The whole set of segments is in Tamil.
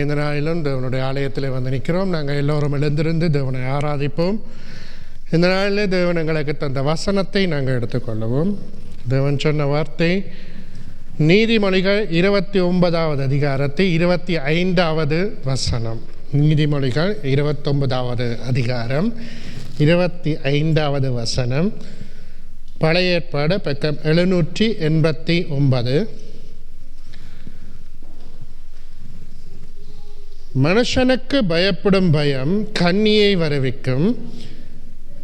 இந்த நாளிலும் தேவனுடைய ஆலயத்தில் வந்து நிற்கிறோம். நாங்கள் எல்லோரும் எழுந்திருந்து தேவனை ஆராதிப்போம். இந்த நாளில் தேவன் எங்களுக்கு தந்த வசனத்தை நாங்கள் எடுத்துக்கொள்ளுவோம். தேவன் சொன்ன வார்த்தை நீதிமொழிகள் 29வது அதிகாரத்தை 25வது வசனம். நீதிமொழிகள் 29வது அதிகாரம் 25வது வசனம். பழைய ஏற்பாடு பக்கம் 789. மனுஷனுக்கு பயப்படும் பயம் கண்ணியை வரவிக்கும்,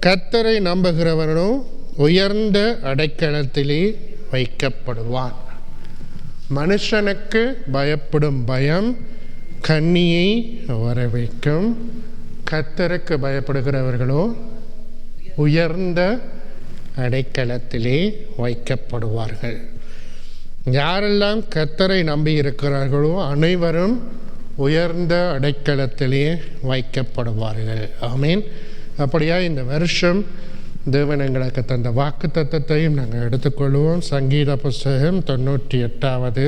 கர்த்தரை நம்புகிறவனோ உயர்ந்த அடைக்கலத்திலே வைக்கப்படுவான். மனுஷனுக்கு பயப்படும் பயம் கண்ணியை வரவைக்கும், கர்த்தருக்கு பயப்படுகிறவர்களோ உயர்ந்த அடைக்கலத்திலே வைக்கப்படுவார்கள். யாரெல்லாம் கர்த்தரை நம்பி இருக்கிறார்களோ அனைவரும் உயர்ந்த அடைக்கலத்திலே வைக்கப்படுவார்கள். ஆமீன். அப்படியா இந்த வருஷம் தேவன் எங்களுக்கு தந்த வாக்கு தத்தத்தையும் நாங்கள் எடுத்துக்கொள்வோம். சங்கீத புஸ்தகம் 98வது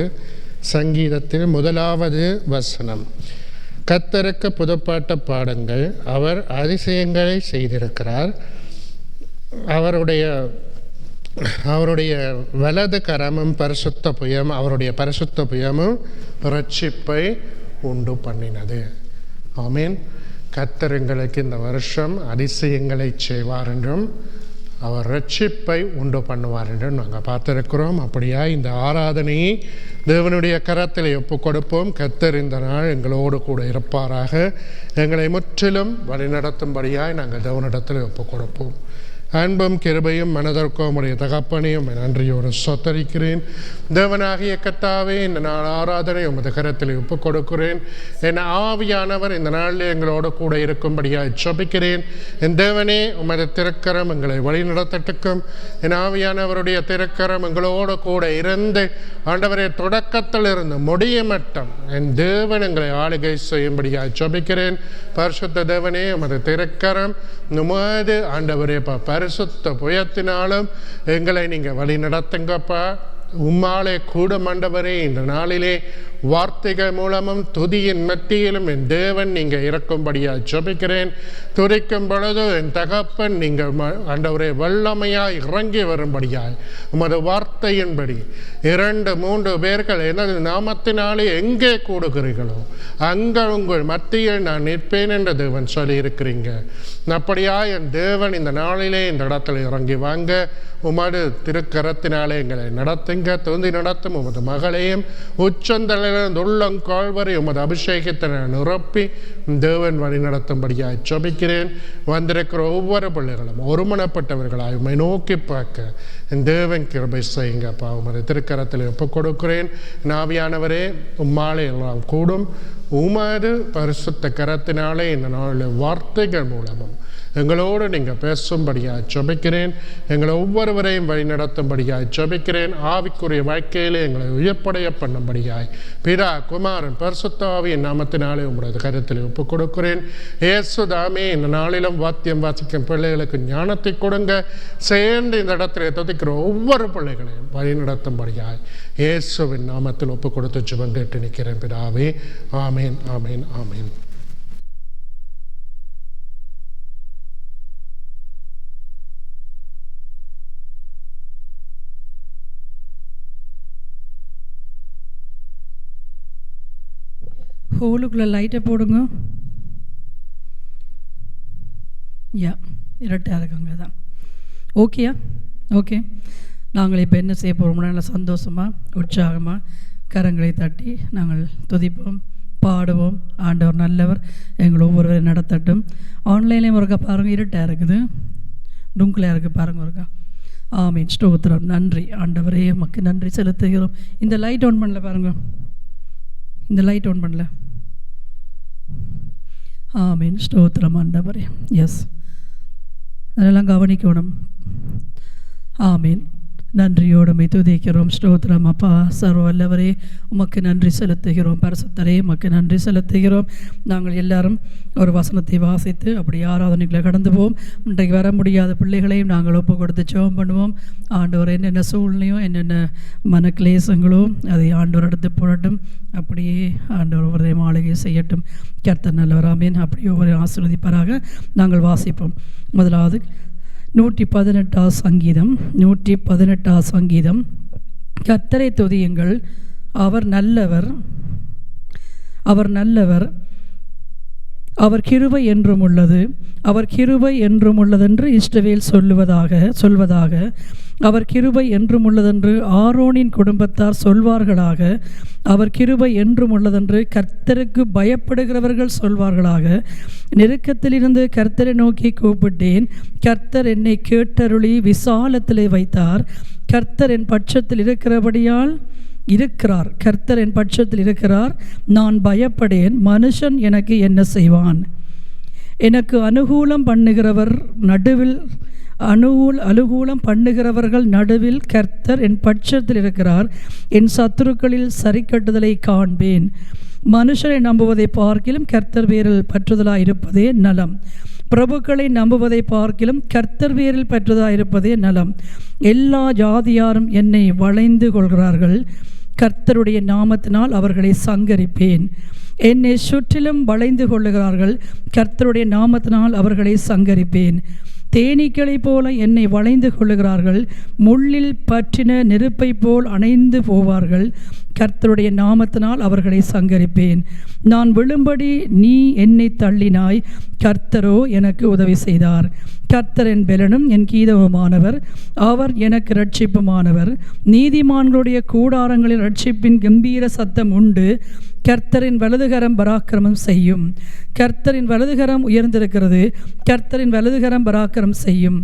சங்கீதத்தில் 1வது வசனம். கர்த்தருக்கு புதுப்பாட்ட பாடுங்கள், அவர் அதிசயங்களை செய்திருக்கிறார். அவருடைய வலது கரமும் பரிசுத்த புயம், அவருடைய பரிசுத்த புயமும் இரட்சிப்பை உண்டு பண்ணினது. ஆமீன். கர்த்தர் எங்களுக்கு இந்த வருஷம் அதிசயங்களை செய்வார் என்றும் அவர் இரட்சிப்பை உண்டு பண்ணுவார் என்றும் நாங்கள் பார்த்திருக்கிறோம். அப்படியா இந்த ஆராதனையை தேவனுடைய கரத்தில் ஒப்புக் கொடுப்போம். கர்த்தர் இந்த நாள் எங்களோடு கூட இருப்பாராக. எங்களை முற்றிலும் வழிநடத்தும்படியாய் நாங்கள் தேவனிடத்தில் ஒப்புக் கொடுப்போம். அன்பும் கிருபையும் மனதிற்கும் உடைய தகப்பனையும் நன்றியோடு சொத்தரிக்கிறேன். தேவனாகிய கர்த்தாவே, இந்த நாள் ஆராதனை உமது கரத்தில் ஒப்புக் கொடுக்கிறேன். என் ஆவியானவர் இந்த நாளில் எங்களோடு கூட இருக்கும்படியாக ஜெபிக்கிறேன். என் தேவனே, உமது திருக்கரம் எங்களை வழிநடத்தட்டுக்கும். என் ஆவியானவருடைய திருக்கரம் எங்களோடு கூட இருந்து ஆண்டவரே தொடக்கத்தில் இருந்து முடிய மட்டம் என் தேவன் எங்களை ஆளுகை செய்யும்படியாக ஜெபிக்கிறேன். பரிசுத்த தேவனே, உமது திருக்கரம் உமது ஆண்டவரே பரிசுத்த புயத்தினாலும் எங்களை நீங்கள் வழி நடத்துங்கப்பா. உம்மாலே கூடும் ஆண்டவரே, இந்த நாளிலே வார்த்தைகள் மூலமும் துதியின் மத்தியிலும் என் தேவன் நீங்கள் இருக்கும்படியாக ஜெபிக்கிறேன். துதிக்கும் பொழுது என் தகப்பன் நீங்கள் ஆண்டவரே வல்லமையாய் இறங்கி வரும்படியாய் உமது வார்த்தையின்படி 2-3 பேர்கள் எனது நாமத்தினாலே எங்கே கூடுகிறீர்களோ அங்கே உங்கள் மத்தியில் நான் நிற்பேன் என்று தேவன் சொல்லியிருக்கிறீங்க. அப்படியா என் தேவன் இந்த நாளிலே இந்த இடத்துல இறங்கி வாங்க. உமது திருக்கரத்தினாலே எங்களை நடத்துங்க. தொந்தி நடத்தும் உமது மகளையும் உச்சந்தலிலிருந்து உள்ளங்கால் வரை உமது அபிஷேகத்தை நிரப்பி தேவன் வழி நடத்தும்படியாக ஜெபிக்கிறேன். வந்திருக்கிற ஒவ்வொரு பிள்ளைகளும் ஒருமனப்பட்டவர்களாய் உம்மை நோக்கி பார்க்க என் தேவன் கிருபை செய்யுங்கப்பா. உமது திருக்கரத்தில் ஒப்புக் கொடுக்கிறேன். ஆவியானவரே, உம்மாலே எல்லாம் கூடும். உமது பரிசுத்த கரத்தினாலே இந்த நாளில் வார்த்தைகள் மூலமும் எங்களோடு நீங்கள் பேசும்படியாக ஜெபிக்கிறேன். எங்களை ஒவ்வொருவரையும் வழி நடத்தும்படியாக ஜெபிக்கிறேன். ஆவிக்குரிய வாழ்க்கையிலே எங்களை உயர்ப்படைய பண்ணும்படியாய் பிதா குமாரன் பரிசுத்த ஆவியின் நாமத்தினாலே உங்களது கருத்தில் ஒப்புக் கொடுக்கிறேன். இயேசுதாமே, இந்த நாளிலும் வாத்தியம் வாசிக்கும் பிள்ளைகளுக்கு ஞானத்தை கொடுங்க. சேர்ந்து இந்த இடத்துல துதிக்கிற ஒவ்வொரு பிள்ளைகளையும் வழி நடத்தும்படியாய் இயேசுவின் நாமத்தில் ஒப்புக் கொடுத்து ஜெபம் கேட்டு நிற்கிறேன் பிதாவே. ஆமீன், ஆமீன், ஆமீன். ஹோலுக்குள்ளே லைட்டை போடுங்க. இரட்டாக இருக்காங்க தான். ஓகேயா? ஓகே. நாங்கள் இப்போ என்ன செய்ய போகிறோம்னா நல்லா சந்தோஷமாக உற்சாகமாக கரங்களை தட்டி நாங்கள் துதிப்போம், பாடுவோம். ஆண்டவர் நல்லவர், எங்களை ஒவ்வொருவரையும் நடத்தட்டும். ஆன்லைன்லேயும் ஒருக்கா பாருங்கள், இருட்டாக இருக்குது, டுங்கிளாக இருக்குது பாருங்கள் ஒருக்கா. ஆமீன். ஸ்தோத்திரம். நன்றி ஆண்டவரே, உமக்கு நன்றி செலுத்துகிறோம். இந்த லைட் ஆன் பண்ணல பாருங்கள், இந்த லைட் ஆன் பண்ணல. ஆமீன். ஸ்தோத்திரம் ஆண்டவரே. எஸ், அதெல்லாம் கவனிக்கணும். ஆமீன். நன்றியோடுமை துதிக்கிறோம். ஸ்தோத்திரம் அப்பா. சர்வ வல்லவரே உமக்கு நன்றி செலுத்துகிறோம். பரிசுத்தரே உமக்கு நன்றி செலுத்துகிறோம். நாங்கள் எல்லாரும் ஒரு வசனத்தை வாசித்து அப்படி ஆராதனைகளை கடந்து போவோம். இன்றைக்கு வர முடியாத பிள்ளைகளையும் நாங்கள் ஒப்பு கொடுத்து ஜெபம் பண்ணுவோம். ஆண்டவர் என்னென்ன சூழ்நிலையும் என்னென்ன மனக்லேசங்களோ அதை ஆண்டவர் எடுத்து போடட்டும். அப்படியே ஆண்டவர் ஒவ்வொரு மாளிகை செய்யட்டும். கர்த்தர் நல்லவர். ஆமென். அப்படி ஒவ்வொரு ஆசீர்வதிப்பாராக. நாங்கள் வாசிப்போம். முதலாவது 118 சங்கீதம். 118 சங்கீதம். கர்த்தரை துதியுங்கள், அவர் நல்லவர், அவர் நல்லவர், அவர் கிருபை என்றும் உள்ளது, அவர் கிருபை என்றும் உள்ளதென்று இஸ்ரவேல் சொல்வதாக அவர் கிருபை என்றும் உள்ளதென்று ஆரோனின் குடும்பத்தார் சொல்வார்களாக. அவர் கிருபை என்றும் உள்ளதென்று கர்த்தருக்கு பயப்படுகிறவர்கள் சொல்வார்களாக. நெருக்கத்திலிருந்து கர்த்தரை நோக்கி கூப்பிட்டேன், கர்த்தர் என்னை கேட்டருளி விசாலத்திலே வைத்தார். கர்த்தர் என் பட்சத்தில் இருக்கிறார். கர்த்தர் என் பட்சத்தில் இருக்கிறார். நான் பயப்படேன். மனுஷன் எனக்கு என்ன செய்வான்? எனக்கு அனுகூலம் பண்ணுகிறவர்கள் நடுவில் கர்த்தர் என் பட்சத்தில் இருக்கிறார். என் சத்துருக்களில் சரிக்கட்டுதலை காண்பேன். மனுஷரை நம்புவதை பார்க்கிலும் கர்த்தர் பேரில் பற்றுதலாயிருப்பதே நலம். பிரபுக்களை நம்புவதை பார்க்கிலும் கர்த்தர் பேரில் பற்றுதலாயிருப்பதே நலம். எல்லா ஜாதியாரும் என்னை வளைந்து கொள்கிறார்கள். கர்த்தருடைய நாமத்தினால் அவர்களை சங்கரிப்பேன். என்னை சுற்றிலும் வளைந்து கொள்ளுகிறார்கள். கர்த்தருடைய நாமத்தினால் அவர்களை சங்கரிப்பேன். தேனீக்களைப் போல என்னை வளைந்து கொள்ளுகிறார்கள். முள்ளில் பற்றின நெருப்பை போல் அணைந்து போவார்கள். கர்த்தருடைய நாமத்தினால் அவர்களை சங்கரிப்பேன். நான் விழும்படி நீ என்னை தள்ளினாய், கர்த்தரோ எனக்கு உதவி செய்தார். கர்த்தர் என் பெலனும் என் கீதவுமானவர், அவர் எனக்கு இரட்சிப்புமானவர். நீதிமான்களுடைய கூடாரங்களில் இரட்சிப்பின் கம்பீர சத்தம் உண்டு. கர்த்தரின் வலதுகரம் பராக்கிரமம் செய்யும். கர்த்தரின் வலதுகரம் உயர்ந்திருக்கிறது. கர்த்தரின் வலதுகரம் பராக்கிரமம் செய்யும்.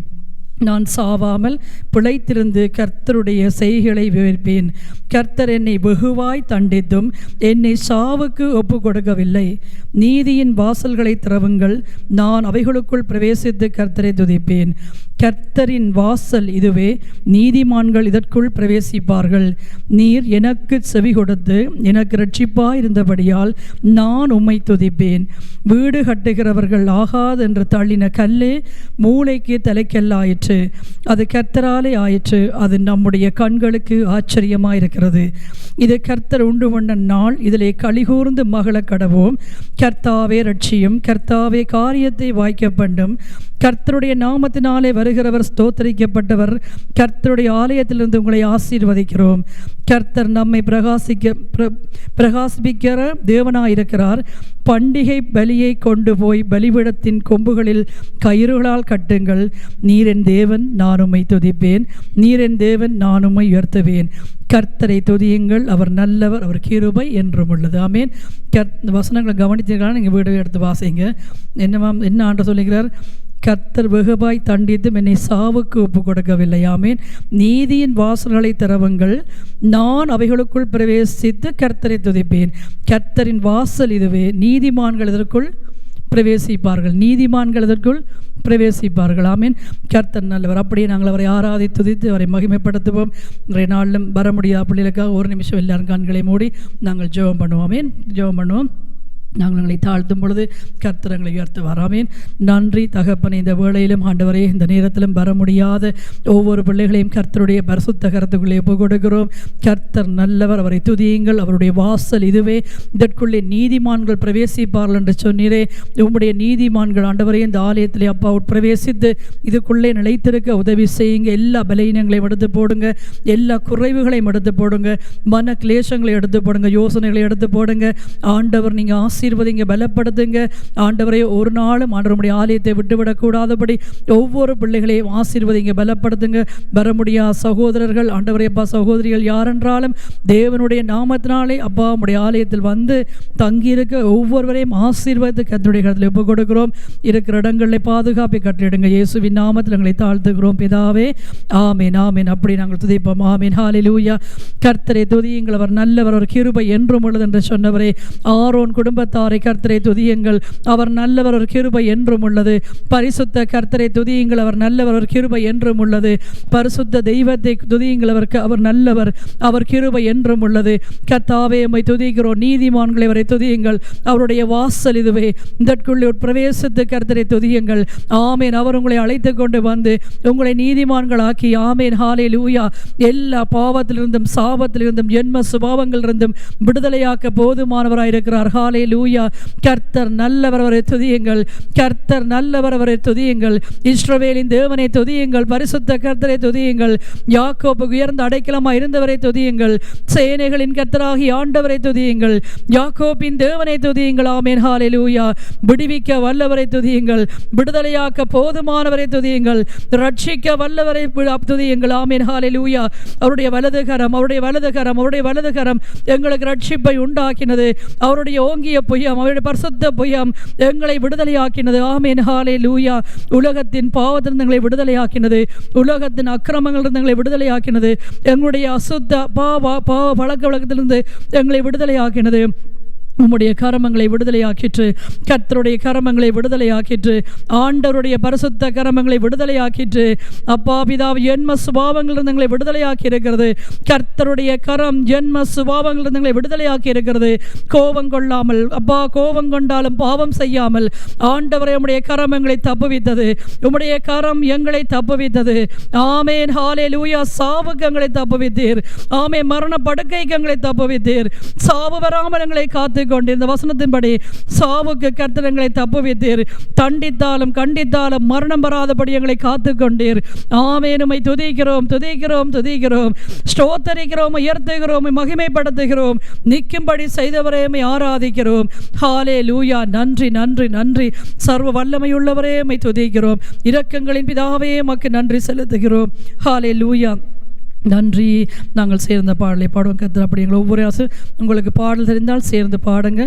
நான் சாவாமல் பிழைத்திருந்து கர்த்தருடைய செய்கைகளை விவரிப்பேன். கர்த்தர் என்னை வெகுவாய் தண்டித்தும் என்னை சாவுக்கு ஒப்பு கொடுக்கவில்லை. நீதியின் வாசல்களை திறவுங்கள், நான் அவைகளுக்குள் பிரவேசித்து கர்த்தரை துதிப்பேன். கர்த்தரின் வாசல் இதுவே, நீதிமான்கள் இதற்குள் பிரவேசிப்பார்கள். நீர் எனக்கு செவி கொடுத்து எனக்கு இரட்சிப்பாயிருந்தபடியால் நான் உம்மை துதிப்பேன். வீடு கட்டுகிறவர்கள் ஆகாது என்று தள்ளின கல்லே மூளைக்கு தலைக்கல்லாயிற்று. அது கர்த்தராலே ஆயிற்று. அது நம்முடைய கண்களுக்கு ஆச்சரியமாயிருக்கிறது. இது கர்த்தர் உண்டு பண்ண நாள், இதிலே களிகூர்ந்து மகள கடவோம். கர்த்தாவே ரட்சியும், கர்த்தாவே காரியத்தை வாய்க்க பண்ணும். கர்த்தருடைய நாமத்தினாலே வருகிறவர் ஸ்தோத்தரிக்கப்பட்டவர். கர்த்தருடைய ஆலயத்திலிருந்து உங்களை ஆசீர்வதிக்கிறோம். கர்த்தர் நம்மை பிரகாசிப்பிக்கிற தேவனாயிருக்கிறார். பண்டிகை பலியை கொண்டு போய் பலிபீடத்தின் கொம்புகளில் கயிறுகளால் கட்டுங்கள். நீர் என் தேவன், நான் உம்மை துதிப்பேன். நீர் என் தேவன், நான் உம்மை உயர்த்துவேன். கர்த்தரை துதியுங்கள், அவர் நல்லவர், அவர் கிருபை என்றும் உள்ளது. ஆமேன். வசனங்களை கவனித்தீர்களால் நீங்கள் வீடு எடுத்து வாசிங்க. என்ன ஆண்டு சொல்லுகிறார்? கர்த்தர் வெகுவாய் தண்டித்தும் என்னை சாவுக்கு ஒப்பு கொடுக்கவில்லை. ஆமேன். நீதியின் வாசல்களை திறவுங்கள், நான் அவைகளுக்குள் பிரவேசித்து கர்த்தரை துதிப்பேன். கர்த்தரின் வாசல் இதுவே, நீதிமான்கள் இதற்குள் பிரவேசிப்பார்கள். நீதிமான்கள் இதற்குள் பிரவேசிப்பார்கள். ஆமீன். கர்த்தர் நல்லவர். அப்படியே நாங்கள் அவரை ஆராதி துதித்து அவரை மகிமைப்படுத்துவோம். இன்றைய நாளிலும் வர முடியாத பிள்ளைகளுக்காக ஒரு நிமிஷம் எல்லாரும் கண்களை மூடி நாங்கள் ஜெபம் பண்ணுவோம். ஆமீன். ஜெபம் பண்ணுவோம். நாங்கள் எங்களை தாழ்த்தும் பொழுது கர்த்தர் எங்களை உயர்த்துவார். ஆமீன். நன்றி தகப்பனே. இந்த வேளையிலும் ஆண்டவரே, இந்த நேரத்திலும் வர முடியாத ஒவ்வொரு பிள்ளைகளையும் கர்த்தருடைய பரிசுத்த கரத்துக்குள்ளே ஒப்புக் கொடுக்கிறோம். கர்த்தர் நல்லவர், அவரை துதியுங்கள். அவருடைய வாசல் இதுவே, இதற்குள்ளே நீதிமான்கள் பிரவேசிப்பார்கள் என்று சொன்னீரே. உம்முடைய நீதிமான்கள் ஆண்டவரே இந்த ஆலயத்திலே அப்பா பிரவேசித்து இதுக்குள்ளே நிலைத்திருக்க உதவி செய்யுங்க. எல்லா பலவீனங்களையும் எடுத்து போடுங்க, எல்லா குறைவுகளையும் எடுத்து போடுங்க, மன கிளேசங்களை எடுத்து போடுங்க, யோசனைகளை எடுத்து போடுங்க. ஆண்டவர் நீங்கள் ஆசீர்வதிங்க, பலப்படுத்துங்க. ஆண்டவரே, ஒரு நாளும் ஆண்டவருடைய ஆலயத்தை விட்டுவிடக்கூடாதபடி ஒவ்வொரு பிள்ளைகளையும் ஆசீர்வதிங்க, பலப்படுத்துங்க. வர முடியாத சகோதரர்கள் ஆண்டவரே அப்பா, சகோதரிகள் யாரென்றாலும் தேவனுடைய நாமத்தினாலே அப்பா உம்முடைய ஆலயத்தில் வந்து தங்கியிருக்க ஒவ்வொருவரையும் ஆசீர்வதித்து கர்த்தருடைய கரத்தில் ஒப்புக் கொடுக்கிறோம். இருக்கிற இடங்களை பாதுகாப்பை கட்டளிடுங்க. இயேசுவின் நாமத்தில் எங்களை தாழ்த்துகிறோம் பிதாவே. ஆமீன். ஆமீன். அப்படி நாங்கள் துதிப்போம். ஆமீன். ஹல்லேலூயா. கர்த்தரை துதியுங்கள், அவர் நல்லவர், அவர் கிருபை என்றும் உள்ளது என்று சொன்னவரே. ஆரோன் குடும்ப குடும்பத்தாரை கர்த்தரை துதியுங்கள், அவர் நல்லவர், ஒரு கிருபை என்றும் உள்ளது. பரிசுத்த கர்த்தரை துதியுங்கள், அவர் நல்லவர், ஒரு கிருபை என்றும் உள்ளது. பரிசுத்த தெய்வத்தை துதியுங்கள், அவர் நல்லவர், அவர் கிருபை என்றும் உள்ளது. கர்த்தாவே உம்மை துதிக்கிறோம். நீதிமான்களை அவரை துதியுங்கள், அவருடைய வாசல் இதுவே, இதற்குள்ளே பிரவேசித்து கர்த்தரை துதியுங்கள். ஆமேன். அவர் உங்களை அழைத்து கொண்டு வந்து உங்களை நீதிமான்களாக்கி, ஆமேன், ஹல்லேலூயா, எல்லா பாவத்திலிருந்தும் சாபத்திலிருந்தும் ஜென்ம சுபாவங்களிலிருந்தும் விடுதலையாக்க போதுமானவராயிருக்கிறார். ஹல்லேலூயா. கர்த்தர் நல்லவர், அவரை துதியுங்கள். கர்த்தர் நல்லவர், அவரை துதியுங்கள். இஸ்ரவேலின் தேவனை துதியுங்கள், பரிசுத்த கர்த்தரை துதியுங்கள். யாக்கோபுக்கு உயர்ந்த அடைக்கலமாய் இருந்தவரை துதியுங்கள். சேனைகளின் கர்த்தராகிய ஆண்டவரை துதியுங்கள். யாக்கோபின் தேவனை துதியுங்கள். ஆமென், ஹல்லேலூயா. விடுவிக்க வல்லவரை துதியுங்கள், விடுதலையாக்க போதுமானவரை துதியுங்கள், ரட்சிக்க வல்லவரை துதியுங்கள். ஆமென், ஹல்லேலூயா. அவருடைய வலது கரம், அவருடைய வலது கரம், அவருடைய வலது கரம் எங்களுக்கு ரட்சிப்பை உண்டாக்கினது. அவருடைய ஓங்கிய புயம், அவருடைய பரிசுத்த புயம் எங்களை விடுதலையாக்கினது. ஆமென், ஹல்லேலூயா. உலகத்தின் பாவத்திலிருந்து எங்களை விடுதலையாக்கினது, உலகத்தின் அக்கிரமங்களிலிருந்து எங்களை விடுதலையாக்கினது, எங்களுடைய அசுத்த பாவ பழக்க வழக்கத்திலிருந்து எங்களை விடுதலையாக்கினது. உம்முடைய கரமங்களை விடுதலையாக்கிற்று, கர்த்தருடைய கரமங்களை விடுதலையாக்கிற்று, ஆண்டவருடைய பரிசுத்த கரமங்களை விடுதலையாக்கிற்று. அப்பா பிதாவே, ஜென்ம சுபாவங்களிலிருந்து எங்களை விடுதலையாக்கி இருக்கிறது. கர்த்தருடைய கரம் ஜென்ம சுபாவங்களிலிருந்து எங்களை விடுதலையாக்கி இருக்கிறது. கோபம் கொள்ளாமல், அப்பா, கோபம் கொண்டாலும் பாவம் செய்யாமல் ஆண்டவரை உம்முடைய கரம் எங்களை தப்புவித்தது. உம்முடைய கரம் எங்களை தப்புவித்தது. ஆமென், ஹல்லேலூயா. சாவுக்கு எங்களை தப்புவித்தீர். ஆமென். மரண படுக்கைக்கு எங்களை தப்புவித்தீர். சாவு வராமல் எங்களை காத்து கொண்டு இந்த வசனத்தின்படி சாவுக்கு கர்த்தர் எங்களை தப்புவித்தீர். தண்டித்தாலும் கண்டித்தாலும் மரணம் வராதபடி எங்களை காத்து கொண்டீர். ஆமென். உம்மை துதிக்கிறோம், துதிக்கிறோம், துதிக்கிறோம், ஸ்தோத்தரிக்கிறோம், உயர்த்துகிறோம், மகிமைப்படுத்துகிறோம். நிற்கும்படி செய்தவரே உம்மை ஆராதிக்கிறோம். ஹல்லேலூயா. நன்றி, நன்றி, நன்றி. சர்வ வல்லமையுள்ளவரே உம்மை துதிக்கிறோம். இரக்கங்களின் பிதாவே உமக்கு நன்றி செலுத்துகிறோம். ஹல்லேலூயா. நன்றி. நாங்கள் சேர்ந்த பாடலை பாடுவோம். கர்த்தர் அப்படி எங்களை ஒவ்வொரு உங்களுக்கு பாடல் தெரிந்தால் சேர்ந்து பாடுங்க,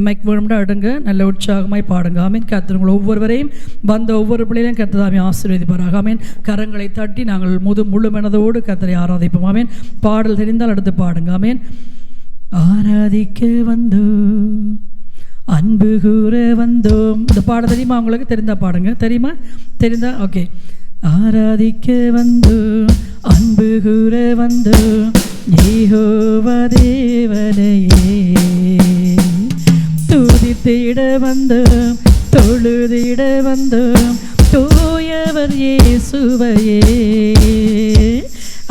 மைக் வேணும்னா எடுங்க, நல்ல உற்சாகமாய் பாடுங்க. ஆமீன். கர்த்தர் உங்களை ஒவ்வொருவரையும் வந்த ஒவ்வொரு பிள்ளைகளையும் கர்த்தர் தாமே ஆசீர்வதிப்பாராக. ஆமீன். கரங்களை தட்டி நாங்கள் முழு மனதோடு கர்த்தரை ஆராதிப்போம். ஆமீன். பாடல் தெரிந்தால் எடுத்து பாடுங்க. ஆமீன். ஆராதிக்க வந்தோம், அன்பு கூற வந்தோம். இந்த பாடம் தெரியுமா? உங்களுக்கு தெரிந்தா பாடுங்க. தெரியுமா? தெரிந்தா ஓகே. ஆராதிக்க வந்தோம், அன்பு கூற வந்தோம், யெகோவா தேவனையே துதித்திட வந்தோம், தொழுதிட வந்தோம், தூயவர் இயேசுவையே.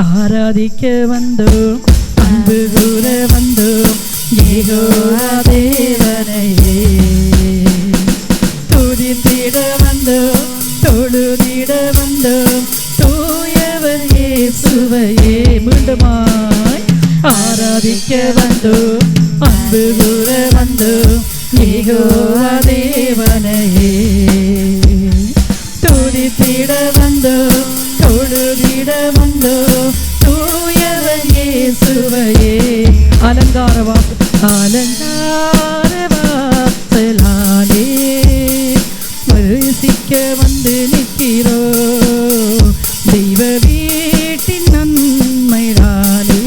ஆராதிக்க வந்தோம், அன்பு கூற வந்தோம், யெகோவா தேவனையே துதித்திட வந்தோம், தொழுதிட வந்தோம், தூயவர் இயேசுவையே. மீண்டுமாய் ஆராதிக்க வந்தோம், அன்பு கூற வந்தோம், யெகோவா தேவனையே துதித்திட வந்தோம், தொழுதிட வந்தோம், தூயவர் இயேசுவையே. அலங்கார வாசல், அலங்கார வாசலாலே பரிசிக்க வந்து நிற்கிறோ, தெய்வ வீட்டின் நன்மையாலே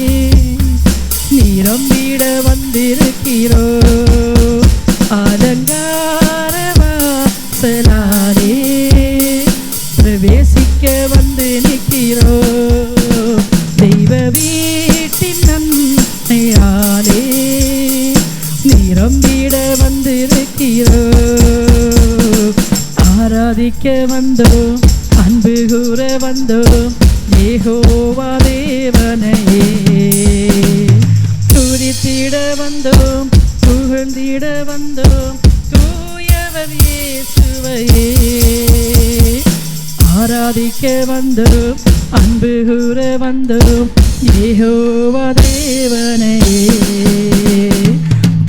நிரம்பிட வந்திருக்கிறோ. அலங்கார வாசலாலே பிரவேசிக்க வந்து நிற்கிறோ, தெய்வ வீட்டின் நன்மையாலே நிரம்பிட வந்திருக்கிறோ. ஆராதிக்க வந்தோம், அன்பு கூற வந்தோம், யெகோவா தேவனையே துதித்திட வந்தோம், புகழ்ந்திட வந்தோம், தூயவர் இயேசுவையே. ஆராதிக்க வந்தோம், அன்பு கூற வந்தோம், யெகோவா தேவனையே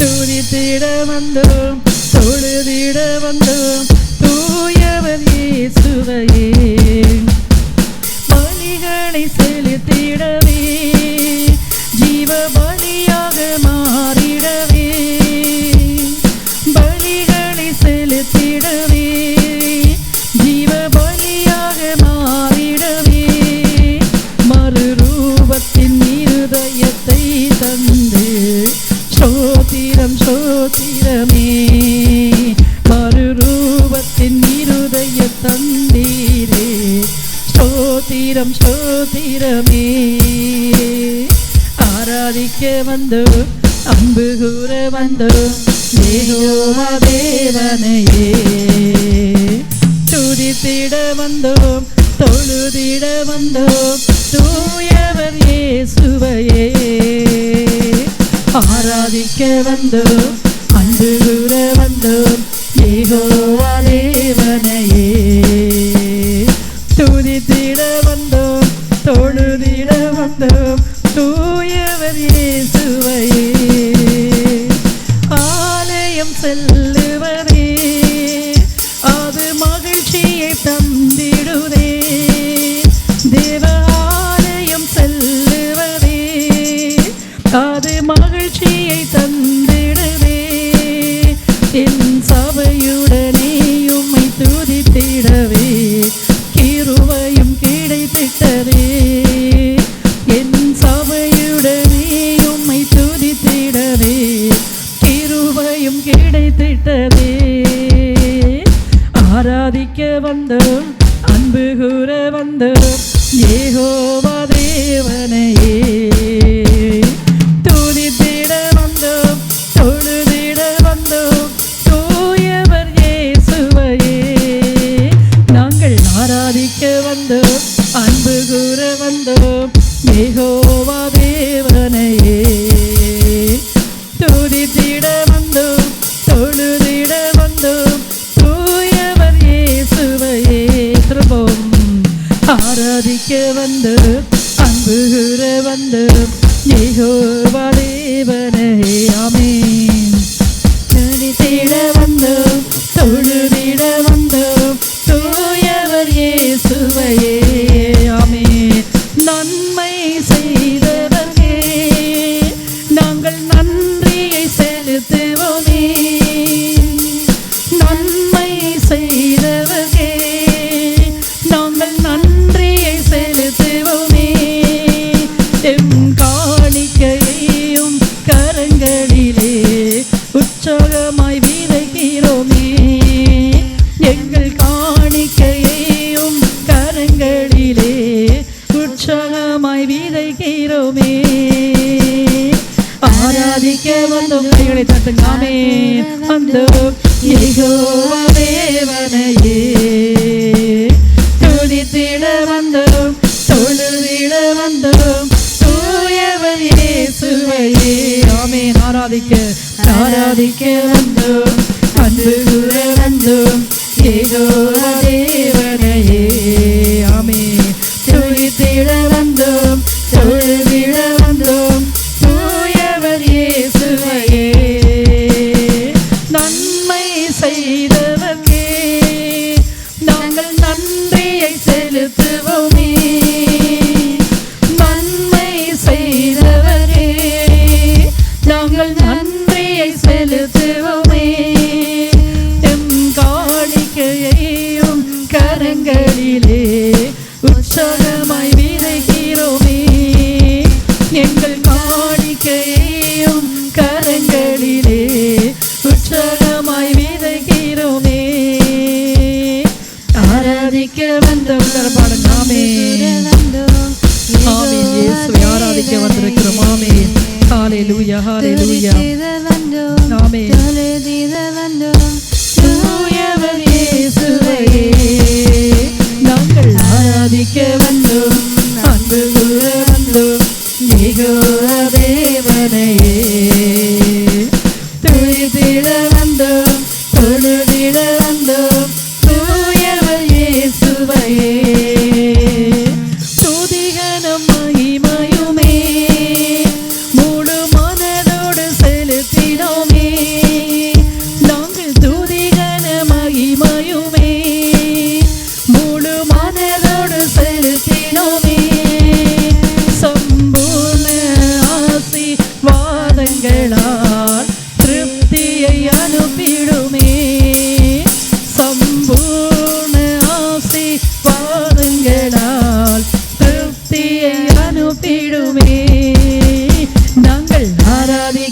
துதித்திட வந்தோம், தொழுதிட வந்தோம், தூயவர் இயேசுவையே. பலிகளை செலுத்திடவே, ஜீவ பலியாக மாறிடவே, பலிகளை செலுத்திடவே, ஜீவ பலியாக மாறிடவே, மறுரூபத்தின் இருதயத்தை தந்து ஸ்தோத்திரம் ஸ்தோத்திரமே. மறுரூபத்தின் இருதய தந்தீரே, ஸ்தோத்திரம் ஸ்தோத்திரமே. ஆராதிக்க வந்தோம், அன்பு கூற வந்தோம், யெகோவா தேவனையே. துதித்திட வந்தோம், தொழுதிட வந்தோம், தூயவர் இயேசுவையே. ஆராதிக்க வந்தோம், அன்பு கூற வந்தோம், யெகோவா தேவனையே. துதித்திட வந்தோம், தொழுதிட வந்தோம், தூயவர் இயேசுவையே. ஆலயம் செல்லுவதே அது மகிழ்ச்சியை தந்திடுதே. தேவ ஆலயம் செல்லுவதே அது மகிழ்ச்சியை தந்திடுதே. என் சபையுடனே உம்மை துதித்திடவே கிருபையும் கிடைத்திட்டதே. என் சபையுடனே உம்மை துதித்திடவே கிருபையும் கிடைத்திட்டதே. ஆராதிக்க வந்தோம், அன்பு கூற வந்தோம், யெகோவா தேவனையே. துதித்திட வந்தோம், தொழுதிட வந்தோம், தூயவர் இயேசுவையே. நாங்கள் ஆராதிக்க வந்தோம், அன்பு கூற வந்தோம், யெகோவா தேவனையே. துதித்திட வந்தோம், தொழுதிட வந்தோம், தூயவர் இயேசுவையே. திரும்பவும் ஆராதிக்க வந்தோம், அன்பு கூற வந்தோம், யெகோவா தேவனையே. ஆமென். துதித்திட வந்தோம், தொழுதிட வந்தோம், தூயவர் இயேசுவையே. ஆமென். நன்மை செய்தவர்கே நாங்கள் நன்றியை செலுத்துவோமே. நன்மை செய்தவர்கே நாங்கள் நன்றியை செலுத்துவோமே. எம் காணிக்கையையும் கரங்களிலே உற்சாகமாய் விதைக்கிறோமே. எங்கள் காணிக்கையையும் கரங்களிலே உற்சாகமாய் விதைக்கிறோமே. ஆராதிக்க வந்தோம், கைகளை தட்டுங்க. ஆமென். வந்தோம், யெகோவா தேவனையே. துதித்திட வந்தோம், தொழுதிட வந்தோம், தூயவர் இயேசுவையே. ஆமென். ஆராதிக்க வந்தோம், அன்பு கூற வந்தோம், யெகோவா தேவனையே. ஆமென். துதித்திட வந்தோம், தொழுதிட வந்தோம், தூயவர் இயேசுவையே. நன்மை செய்தவர்க்கே நாங்கள் நன்றியை செலுத்துவோமே. நன்மை செய்தவரே நாங்கள் நன்றியை செலுத்துவோமே. எம் காணிக்கையையும் கரங்களிலே உற்சாகமாய் விதைக்கிறோமே. எங்கள் காணிக்கையையும் கரங்களிலே உற்சாகமாய் விதைக்கிறோமே. ஆராதிக்க வந்தோம், பாடுங்க. ஆமென். ஆமென். இயேசுவை ஆராதிக்க வந்திருக்கிறோம். ஆமென். ஹல்லேலூயா, ஹல்லேலூயா. ஆமென். தூயவர் இயேசுவையே நாங்கள் ஆராதிக்க வந்தோம், அன்பு கூற வந்தோம், யெகோவா தேவனையே. துதித்திட வந்தோம், தொழுதிட வந்தோம், தூயவர் இயேசுவையே. துதிகனம் மகிமையுமே முழு மனதோடு செலுத்தினோமே. நாங்கள் துதிகன மகிமையுமே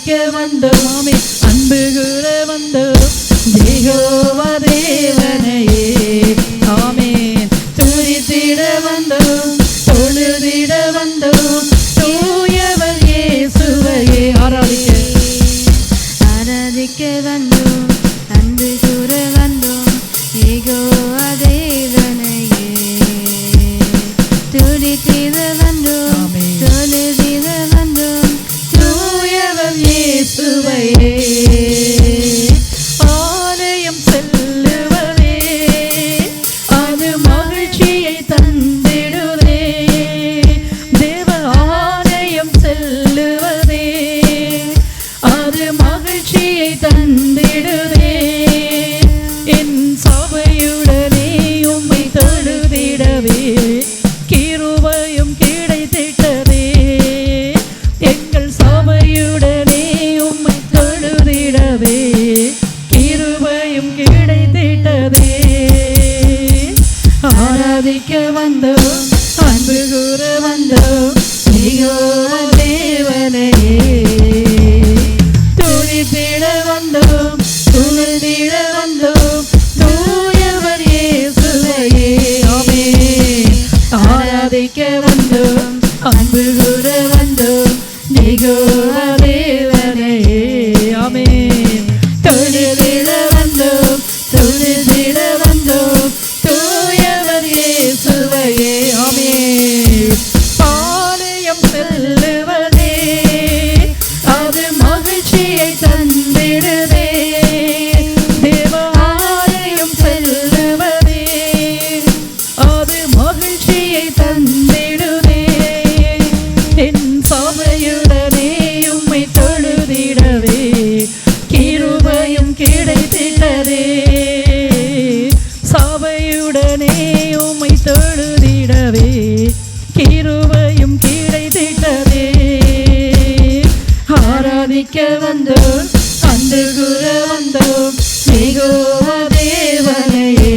ஆராதிக்க வந்தோம் ஆமே அன்பு கூற வந்தோம் யெகோவா தேவனையே ஆமென் துதித்திட வந்தோம் தொழுதிட வந்தோம் தூயவர் இயேசுவையே ஆராதிக்க வந்தோம் அன்பு கூற வந்தோம் யெகோவா தேவனையே துதித்திட வந்தோம் தொழுதிட வந்தோம் தூயவர் இயேசுவையே ஆலயம் செல்லுவதே அது மகிழ்ச்சியை தந்திடுதே தேவ ஆலயம் செல்லுவதே அது மகிழ்ச்சியை தந்திடுதே என் சபையுடனே உம்மை தொழுதிடவே கிருபையும் கிடைத்திட்டதே எங்கள் சபையுடனே உம்மை தொழுதிடவே கிருபையும் கிடைத்திட்டதே ஆராதிக்க வந்தோம் அன்பு கூற வந்தோம் யெகோவா தேவனையே துதித்திட வந்தோம் துதித்திட வந்தோம் தூயவர் இயேசுவையே ஆமென் ஆராதிக்க வந்தோம் அன்பு கூற வந்தோம் யெகோவா தேவனையே ஆமென் தொழுதிட வந்தோம் துதித்திட வந்தோம் தூயவர் இயேசுவையே ஆமென் ஆலயம் செல்லுவதே அது மகிழ்ச்சியை தந்திடுதே தேவ ஆலயம் செல்லுவதே அது மகிழ்ச்சியை தந்திடுதே என் சபையுடனே உம்மை தொழுதிடவே கிருபையும் கிடைத்திட்டதே சபையுடனே உம்மை தொழுதிடவே கிருபையும் கிடைத்திட்டதே ஆராதிக்க வந்தோம் அன்பு கூற வந்தோம் யெகோவா தேவனையே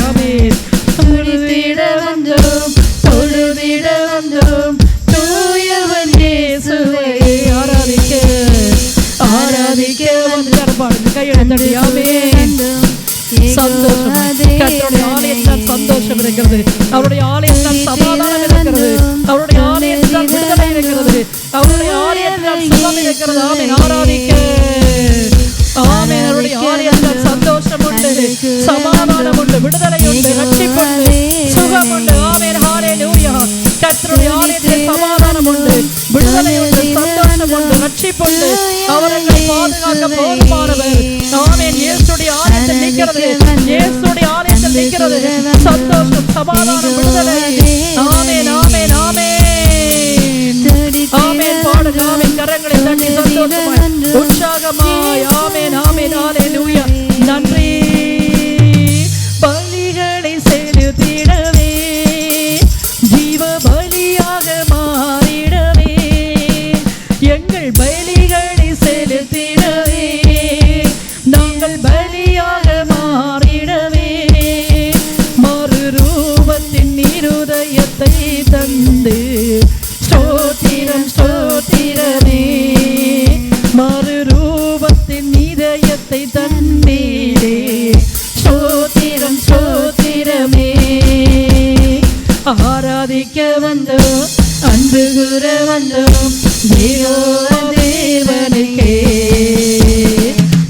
ஆமென் துதித்திட வந்தோம் தொழுதிட வந்தோம் தூயவர் இயேசுவையே ஆராதிக்க வந்து பாடுங்க கையெழுத்தடி ஆமென் சந்தோஷம் கர்த்தருடைய ஆலயத்தில் சந்தோஷம் இருக்கிறது அவருடைய ஆலயத்தில் சமாதானம் இருக்கிறது அவருடைய ஆலயத்தில் விடுதலை இருக்கிறது அவருடைய ஆலயத்தில் சுகம் இருக்கிறது ஆமென் ஆராதிக்க ஆமென் அவருடைய ஆலயத்தில் சந்தோஷம் உண்டு சமாதானம் உண்டு விடுதலை உண்டு ரட்சிப்பு உண்டு சுகம் உண்டு ஆமென் ஹல்லேலூயா கர்த்தருடைய ஆலயத்தில் சமாதானம் உண்டு விடுதலை உண்டு சந்தோஷம் உண்டு ரட்சிப்பு உண்டு அவர்களை பாதுகாக்க போதுமானவர் ஆமென் இயேசுடைய ஆலயத்தில் நிற்கிறது இயேசுடைய ஆலயத்தில் நிற்கிறது சந்தோஷம் சமாதானம் விடுதலை ஆமென் ஆமென் ஆமென் ஆமென் பாடுங்க ஆமென் கரங்களை தட்டி சந்தோஷமாய் உற்சாகமாய் ஆமென் ஆமென் ஹல்லேலூயா நன்றி பலிகளை செலுத்திடவே ஜீவ பலியாக மாறிடவே எங்கள் பலிகளை செலுத்திடவே நாங்கள் பலியாக மாறிடவே மறுரூபத்தின் இருதயத்தை தந்து ஸ்தோத்திரம் ஸ்தோத்திரமே மறுரூபத்தின் இதயத்தை தந்தீரே ஸ்தோத்திரம் ஸ்தோத்திரமே ஆராதிக்க வந்தோம் அன்பு கூற வந்தோம் யெகோவா தேவனுக்கே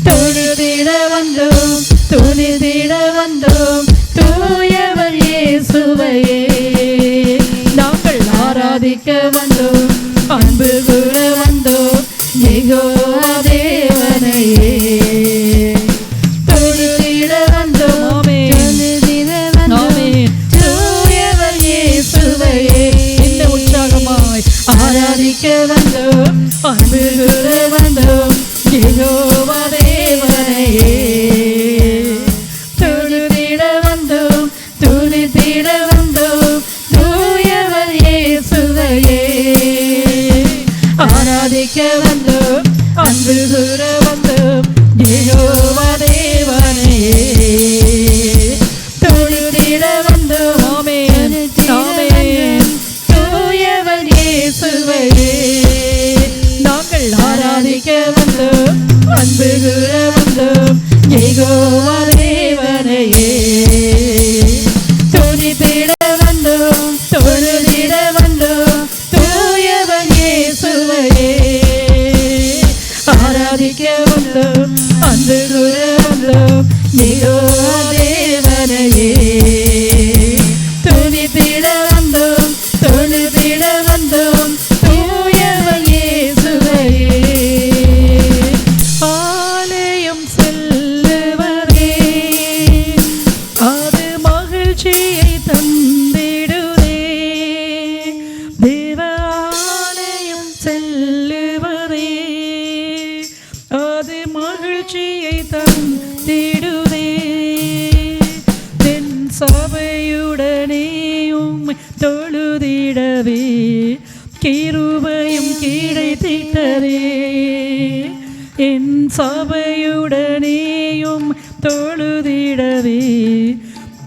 தொழுதிட வந்தோம் துதித்திட வந்தோம் தூயவர் இயேசுவையே நாங்கள் ஆராதிக்க வந்தோம் அன்பு கூற வந்தோம் யெகோவா தேவனையே தொழுதிட வந்தோம் ஆமென் ஆமென் தூயவர் இயேசுவையே இந்த உற்சாகமாய் ஆராதிக்க வந்தோம் அன்பு கூற வந்தோம் யெகோவா தேவனையே தொழுதிட வந்தோம் துதித்திட வந்தோம் தூயவர் இயேசுவையே ஆராதிக்க வந்தோம் அன்பு கூற வந்தோம் யெகோவா தேவனையே தொழுதிட வந்தோம் ஆமென் ஆமென் தூயவர் இயேசுவையே நாங்கள் ஆராதிக்க ஆராதிக்க வந்தோம், அன்பு கூற வந்தோம், யெகோவா தேவனையே. துதித்திட வந்தோம், தொழுதிட வந்தோம், தூயவன் இயேசுவையே. ஆராதிக்க வந்தோம், அன்பு கூற வந்தோம், யெகோவா தேவனையே. துதித்திட வந்தோம், தொழுதிட வந்தோம், தூயவன் இயேசுவையே. ஆலயம் செல்லுவதே அது மகிழ்ச்சியை தந்திடுதே. தேவ ஆலயம் செல்லுவதே அது மகிழ்ச்சியை தந்திடுதே. தென் சபையுடனே உம்மை தொழுதிடவே கிருபையும் கிடைத்திட்டதே. என் சபையுடனேயும் தொழுதிடவே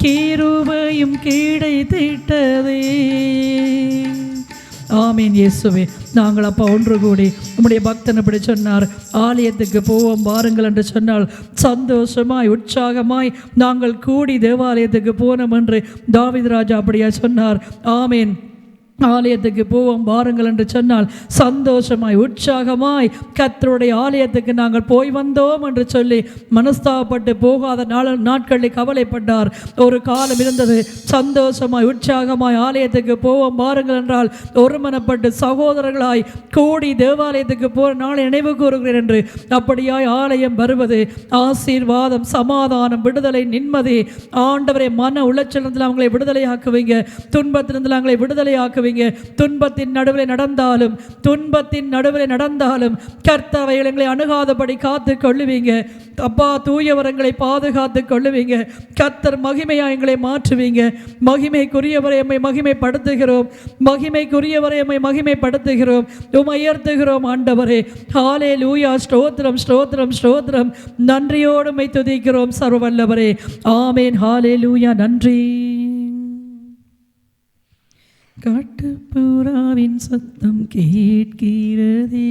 கிருபையும் கிடைத்திட்டதே. ஆமீன் இயேசுவே. நாங்கள் அப்பா ஒன்று கூடி உம்முடைய பக்தன் அப்படி சொன்னார், ஆலயத்துக்கு போவோம் வாருங்கள் என்று சொன்னால் சந்தோஷமாய் உற்சாகமாய் நாங்கள் கூடி தேவாலயத்துக்கு போனோம் என்று தாவீது ராஜா அப்படியா சொன்னார். ஆமீன். ஆலயத்துக்கு போவோம் வாருங்கள் என்று சொன்னால் சந்தோஷமாய் உற்சாகமாய் கர்த்தருடைய ஆலயத்துக்கு நாங்கள் போய் வந்தோம் என்று சொல்லி மனஸ்தாபப்பட்டு போகாத நாட்களில் கவலைப்பட்டார். ஒரு காலம் இருந்தது, சந்தோஷமாய் உற்சாகமாய் ஆலயத்துக்கு போவோம் வாருங்கள் என்றால் ஒருமனப்பட்டு சகோதரர்களாய் கூடி தேவாலயத்துக்கு போகிற நாளை நினைவு கூறுகிறேன் என்று. அப்படியாய் ஆலயம் வருவது ஆசீர்வாதம், சமாதானம், விடுதலை, நிம்மதி. ஆண்டவரை மன உளைச்சலிருந்து அவங்களை விடுதலையாக்குவீங்க, துன்பத்திலிருந்து அவங்களை விடுதலையாக்குவீங்க. துன்பத்தின் நடுவில் நடந்தாலும் கர்த்தர் எங்களை அணுகாதபடி காத்து கொள்ளுவீங்க. அப்பா தூயவரங்களை பாதுகாத்து கொள்ளுவீங்க. கர்த்தர் மகிமையா எங்களை மாற்றுவீங்க. மகிமைக்குரியவரை எம்மை மகிமைப்படுத்துகிறோம், மகிமைக்குரியவரை எம்மை மகிமைப்படுத்துகிறோம், உம்மை உயர்த்துகிறோம் ஆண்டவரே. ஹல்லேலூயா. ஸ்தோத்திரம் ஸ்தோத்திரம் ஸ்தோத்திரம். நன்றியோடு உம்மை துதிக்கிறோம் சர்வவல்லவரே. ஆமென். ஹல்லேலூயா. நன்றி. காட்டுப்புறாவின் சத்தம் கேட்கிறதே,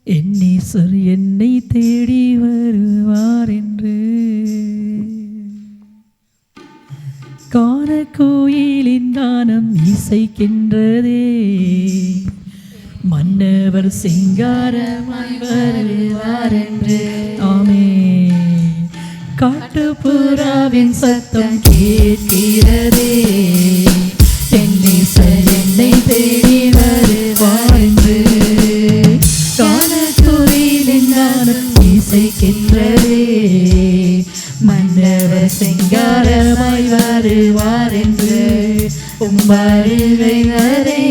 என் நேசர் என்னை தேடி வருவார் என்று. காரக்கோயிலின் தானம் இசைக்கின்றதே, மன்னவர் சிங்காரமாய் வருவார் என்று. ஆமென். காட்டுப்புறாவின் சத்தம் கேட்கிறதே, என் நேசர் என்னை தேடி வருவார் என்று. கானக்குயிலின் நாதம் இசைக்கின்றதே, மன்னவர் சிங்காரமாய் வருவார் என்று. உம் வருகை வரை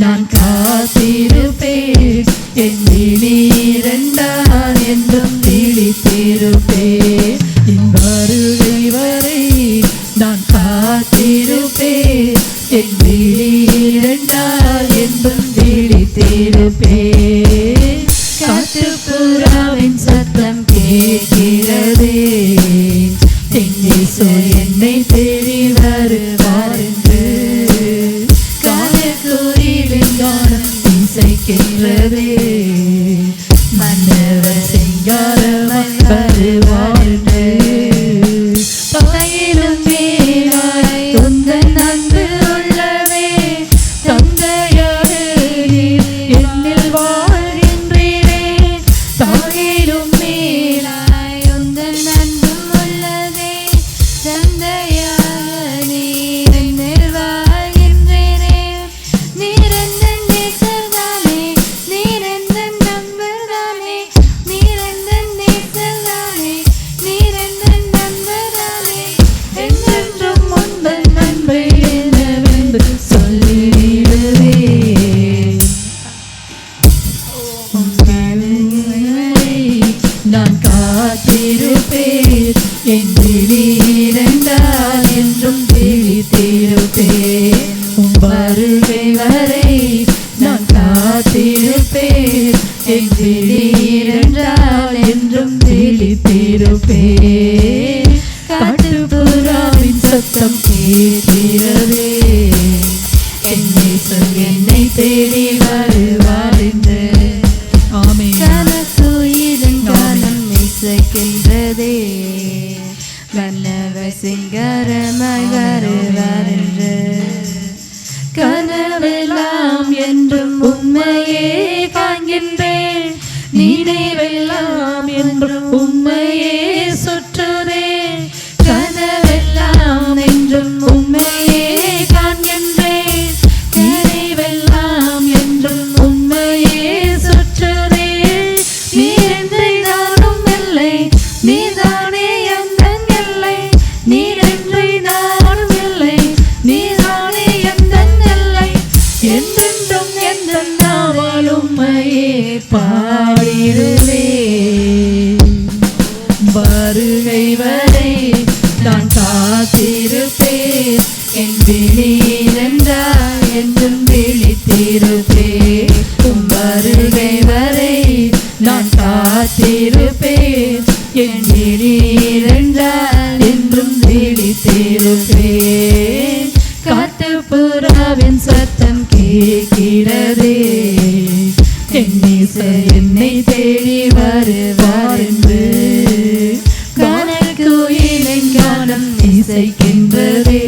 நான் காத்திருப்பேன், என் விழி இரண்டால் என்றும் விழித்திருப்பேன். என் வருகை வரை நான் காத்திருப்பேன், என் விழி இரண்டால் என்றும் விழித்திருப்பேன். காட்டுப்புறாவின் சத்தம் கேட்கிறதே, என் நேசர் என்னை தேடி வருவார் என்று. கானக்குயிலின் கானம் இசைக்கின்றதே, மன்னவர் சிங்காரமாய் வருவார் என்று. பகையிலும் மேலாய் உந்தன் அன்பு உள்ளவே, தந்தையாக நீர் என்னில் வாழ்கின்றீரே. பகையிலும் மேலாய் உந்தன் அன்பு உள்ளதே, தந்தையாக நீர் என்னில் வாழ்கின்றீரே. நீர் எந்தன் நேசர்தானே, நீர் எந்தன் நண்பர்தானே, நீர் எந்தன் நேசர்தானே, நீர் எந்தன் நண்பர்தானே. என்றென்றும் உந்தன் அன்பை என்னவென்று சொல்லிடுவே. நான் காத்திருப்பேன், என் விழி இரண்டால் என்றும் விழித்திருப்பேன். உம் வருகை வரை நான் காத்திருப்பேன், என் விழி இரண்டால் என்றும் விழித்திருப்பேன். காட்டுப்புறாவின் சத்தம் கேட்கிறதே, என் நேசர் என்னை தேடி வருவார் என்றும் உம்மையே காண்கின்றேன் நினைவெல்லாம் என்றும் உம்மையே சுற்றுதேன் கனவெல்லாம் என்றும் உம்மையே காண்கின்றேன் நினைவெல்லாம் என்றும் உம்மையே சுற்றுதேன் நீரென்று நானும் இல்லை நீதானே எந்தன் எல்லை நீரென்று நானும் இல்லை நீதானே எந்தன் எல்லை என்றென்றும் எந்தன் நாவால் உம்மையே பாடிடுவே வருகை வரை நான் காத்திருப்பேன் என் விழியிலென்றால் என்றும் விழித்திருப்பேன் உம் வருகை வரை நான் காத்திருப்பேன் என் விழியிலென்றால் என்றும் விழித்திருப்பேன் காட்டுப்புறாவின் சத்தம் கேட்கிறதே என் நேசர் என்னை தேடி வருவார் என்று கானக்குயிலின் கானம் இசைக்கின்றதே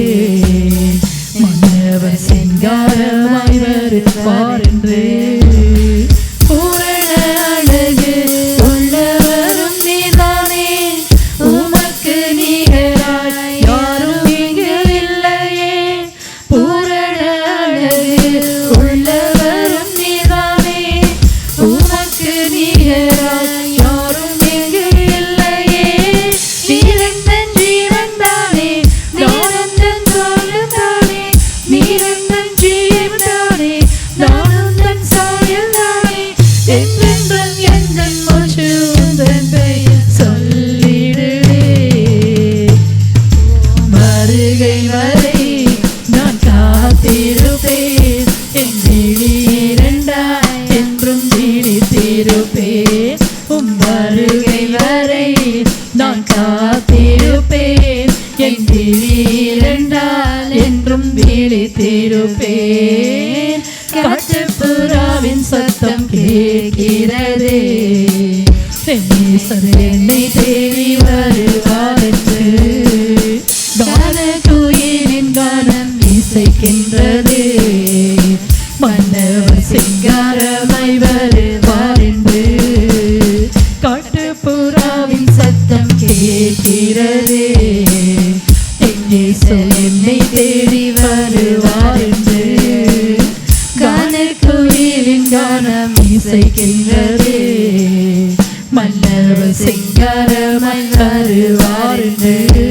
மன்னவர் செங்காரமாய் வருவார் என்று பூரண அழகு உள்ளவரும் நீதானே உமக்கு நிகராய் யாரும் இங்கு இல்லையே பூரண அழகு உள்ளவரும் நீதானே உமக்கு நிகராய் யாரும் இங்கு இல்லையே நீரெந்தன் ஜீவன் தானே நானுந்தன் சாயல் தானே நீரெந்தன் ஜீவன் தானே நானுந்தன் சாயல் தானே என்றென்றும் எந்தன் மூச்சு உந்தன் பெயர் சொல்லிடுவே வருகை வரை நான் காத்திருப்பேன் என் விழியிரண்டாய் என்றும் விழித்திருப்பேன் உம் வருகை வரை நான் காத்திருப்பேன் என் விழியிரண்டால் என்றும் விழித்திருப்பேன் காட்டுப்புறாவின் சத்தம் கேட்கிறதே என் நேசர் என்னை தேடி வருவார் என்று கானக்குயிலின் கானம் இசைக்கின்றதே மன்னவர் சிங்காரமாய் வருவார் என்று காட்டுப்புறாவின் சத்தம் கேட்கிறதே என் நேசர் என்னை தேடி வருவார் என்று கானக்குயிலின் கானம் இசைக்கின்றதே மன்னவர் சிங்காரமாய் வருவார் என்று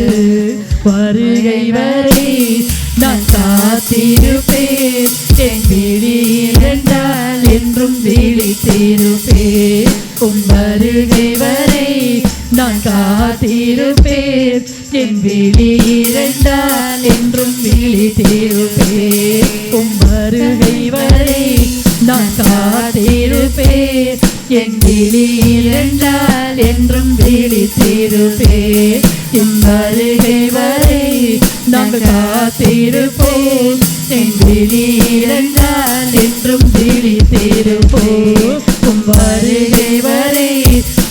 வருகை வரை நான் காத்திருப்பேன் என் விழியிரண்டால் என்றும் விழித்திருப்பேன் உம் வருகை வரை நான் காத்திருப்பேன் என் விழியிரண்டால் என்றும் விழித்திருப்பேன் உம் வருகை வரை நான் காத்திருப்பேன் என் விழியிரண்டால் என்றும் விழித்திருப்பேன் என் வருகை வரை நாங்கள் காத்திருப்போம் என் விழியிரண்டால் என்றும் விழித்திருப்போம் உம் வருகை வரை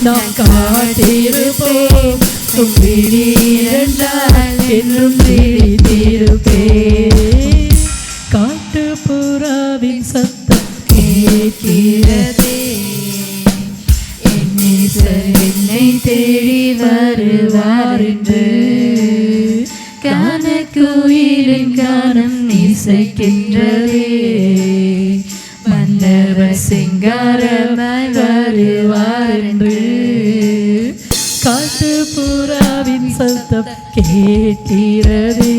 நாம் காத்திருப்போம் உம் விழியிரண்டால் என்றும் விழித்திருப்பேன் காட்டுப்புறாவின் சத்தம் கேட்கிறதே என் நேசர் என்னை தேடி வருவார் என்று கானக்குயிலின் கானம் இசைக்கின்றதே மன்னவர் சிங்காரமாய் வருவார் என்று காட்டுப்புறாவின் சத்தம் கேட்கிறதே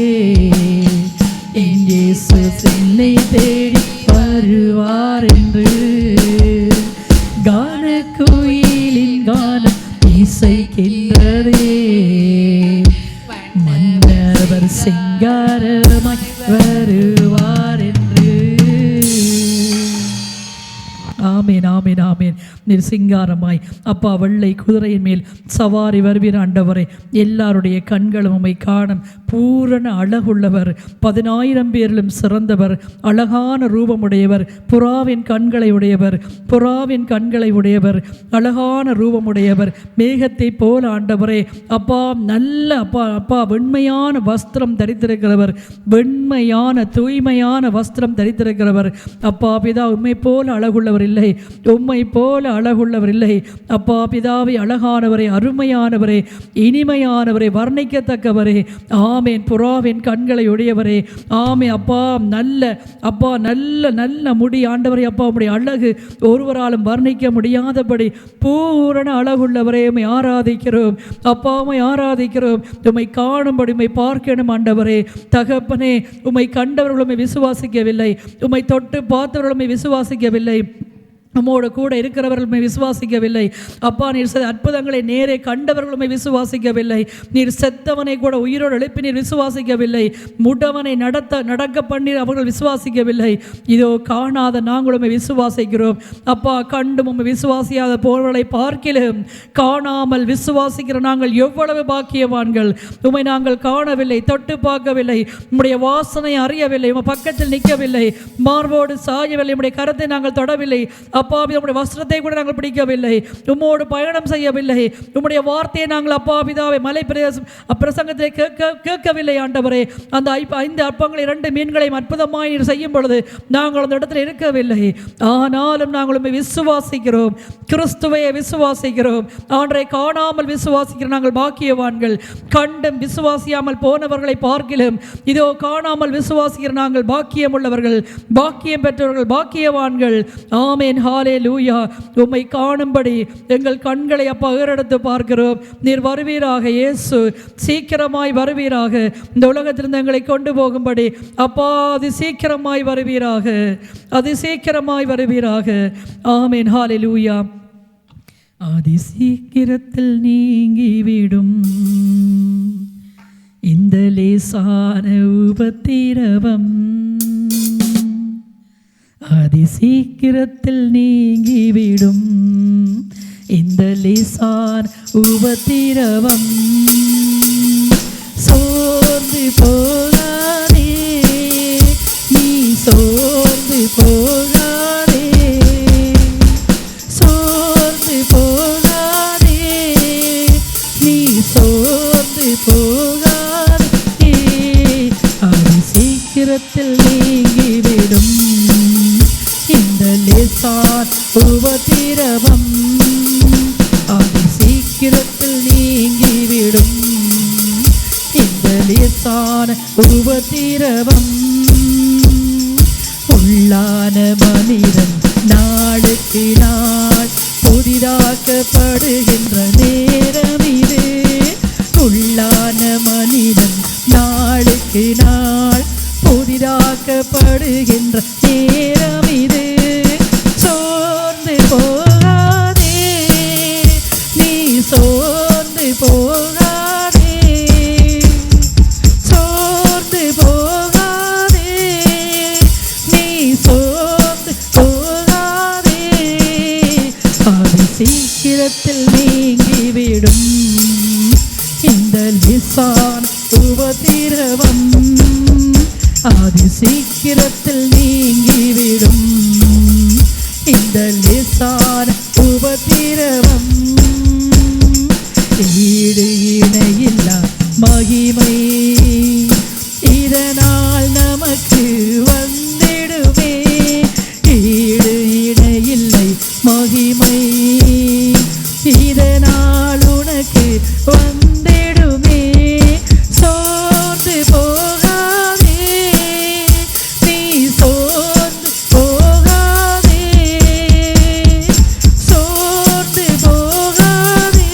என் இயேசு என்னை தேடி வருவார் என்று கானக்குயிலின் கானம் இசைக்கின்றதே மன்னவர் சிங்காரமாய் வருவார் என்று ஆமேன் ஆமேன் ஆமேன். நீர் சிங்காரமாய் அப்பா வெள்ளை குதிரையின் மேல் சவாரி வருவீர் ஆண்டவரே. எல்லாருடைய கண்களும் உம்மை காணும் பூரண அழகுள்ளவர், 10,000 பேரிலும் சிறந்தவர், அழகான ரூபமுடையவர், புறாவின் கண்களை உடையவர், புறாவின் கண்களை உடையவர், அழகான ரூபமுடையவர், மேகத்தை போல ஆண்டவரே. அப்பா நல்ல அப்பா அப்பா வெண்மையான வஸ்திரம் தரித்திருக்கிறவர், வெண்மையான தூய்மையான வஸ்திரம் தரித்திருக்கிறவர். அப்பா பிதா உம்மை போல அழகுள்ளவர் இல்லை, உம்மை போல அழகுள்ளவர் இல்லை. அப்பா பிதாவை அழகானவரே, அருமையானவரே, இனிமையானவரே, வர்ணிக்கத்தக்கவரே. ஆமேன். புறாவின் கண்களை உடையவரே. ஆமே அப்பா நல்ல அப்பா நல்ல நல்ல முடி ஆண்டவரே. அப்பா உம்முடைய அழகு ஒருவராலும் வர்ணிக்க முடியாதபடி பூரண அழகுள்ளவரே. உம்மை ஆராதிக்கிறோம் அப்பா, உம்மை ஆராதிக்கிறோம். உம்மை காணும்படி உம்மை பார்க்கணும் ஆண்டவரே. தகப்பனே, உம்மை கண்டவர்கள் உம்மை விசுவாசிக்கவில்லை, உம்மை தொட்டு பார்த்தவர்கள் உம்மை விசுவாசிக்கவில்லை, நம்மோடு கூட இருக்கிறவர்களுமே விசுவாசிக்கவில்லை. அப்பா நீர் அற்புதங்களை நேரே கண்டவர்களுமே விசுவாசிக்கவில்லை. நீர் செத்தவனை கூட உயிரோடு எழுப்பி நீர் விசுவாசிக்கவில்லை. முடவனை நடக்க பண்ணி அவர்கள் விசுவாசிக்கவில்லை. இதோ காணாத நாங்களுமே விசுவாசிக்கிறோம் அப்பா. கண்டும் உம்மை விசுவாசியாத போர்களை பார்க்கிலும் காணாமல் விசுவாசிக்கிற நாங்கள் எவ்வளவு பாக்கியவான்கள். உம்மை நாங்கள் காணவில்லை, தொட்டு பார்க்கவில்லை, உம்முடைய வாசனை அறியவில்லை, உம்மை பக்கத்தில் நிற்கவில்லை, மார்போடு சாயவில்லை, உம்முடைய கரத்தை நாங்கள் தொடவில்லை அப்பா. உம்முடைய வஸ்திரத்தை கூட நாங்கள் பிடிக்கவில்லை, உம்மோடு பயணம் செய்யவில்லை, உம்முடைய வார்த்தையை நாங்கள் அப்பா பிதாவை மலை பிரசங்கத்தை கேட்கவில்லை ஆண்டவரே. அந்த 5 அப்பங்களை 2 மீன்களையும் அற்புதமாய் நீர் செய்யும் பொழுது நாங்கள் அந்த இடத்துல இருக்கவில்லை. ஆனாலும் நாங்கள் உம்மை விசுவாசிக்கிறோம், கிறிஸ்துவையை விசுவாசிக்கிறோம் ஆண்டரை. காணாமல் விசுவாசிக்கிற நாங்கள் பாக்கியவான்கள். கண்டும் விசுவாசியாமல் போனவர்களை பார்க்கிலும் இதோ காணாமல் விசுவாசிக்கிற நாங்கள் பாக்கியம் உள்ளவர்கள், பாக்கியம் பெற்றவர்கள், பாக்கியவான்கள். ஆமேன். ஹல்லேலூயா. உம்மை காணும்படி எங்கள் கண்களை அப்பா ஏறெடுத்து பார்க்கிறோம். நீர் வருவீராக இயேசு, சீக்கிரமாய் வருவீராக. இந்த உலகத்திலிருந்து எங்களை கொண்டு போகும்படி அப்பா அது சீக்கிரமாய் வருவீராக, அது சீக்கிரமாய் வருவீராக. ஆமேன். ஹல்லேலூயா. அதி சீக்கிரத்தில் நீங்கிவிடும் இந்த லேசான உபத்திரவம், அதி சீக்கிரத்தில் நீங்கிவிடும் இந்த லேசான உபத்திரவம். சோர்ந்து போகாதே நீ, சோர்ந்து போகாதே, சோர்ந்து போகாதே நீ, சோர்ந்து போகாதே. அதி சீக்கிரத்தில் நீங்கிவிடும் இந்த லேசான உபத்திரவம், அது சீக்கிரத்தில் நீங்கிவிடும் இந்த லேசான உபத்திரவம். உள்ளான மனிதன் நாளுக்கு நாள் புதிதாக்கப்படுகின்ற நேரம் இது. உள்ளான மனிதன் நாளுக்கு நாள் புதிதாக்கப்படுகின்ற நேரம் இது. சோர்ந்து போகாதே நீ, சோர்ந்து போகாதே, சோர்ந்து போகாதே நீ, சோர்ந்து போகாதே. அது சீக்கிரத்தில் நீங்கிவிடும் இந்த லேசான உபத்திரவம், அது சீக்கிரத்தில் நீங்கிவிடும் இந்த லேசான உபத்திரவம். ஈடு இணையில்லா மகிமை இதனால் நமக்கு வந்திடுமே. ஈடு இணையில்லை மகிமை இதனால் உனக்கு வந்திடுமே. சோர்ந்து போகாதே நீ, சோர்ந்து போகாதே, சோர்ந்து போகாதே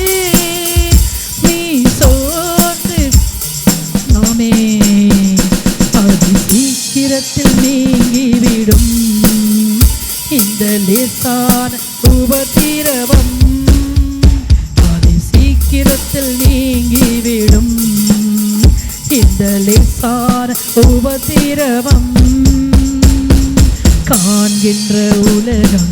நீ, சோர்ந்து. ஆமே. அது சீக்கிரத்தில் நீங்கிவிடும் இந்த லேசான உபத்திரவம், அது சீக்கிரத்தில் நீங்கிவிடும் இந்த லேசான உபத்திரவம். காண்கின்ற உலகம்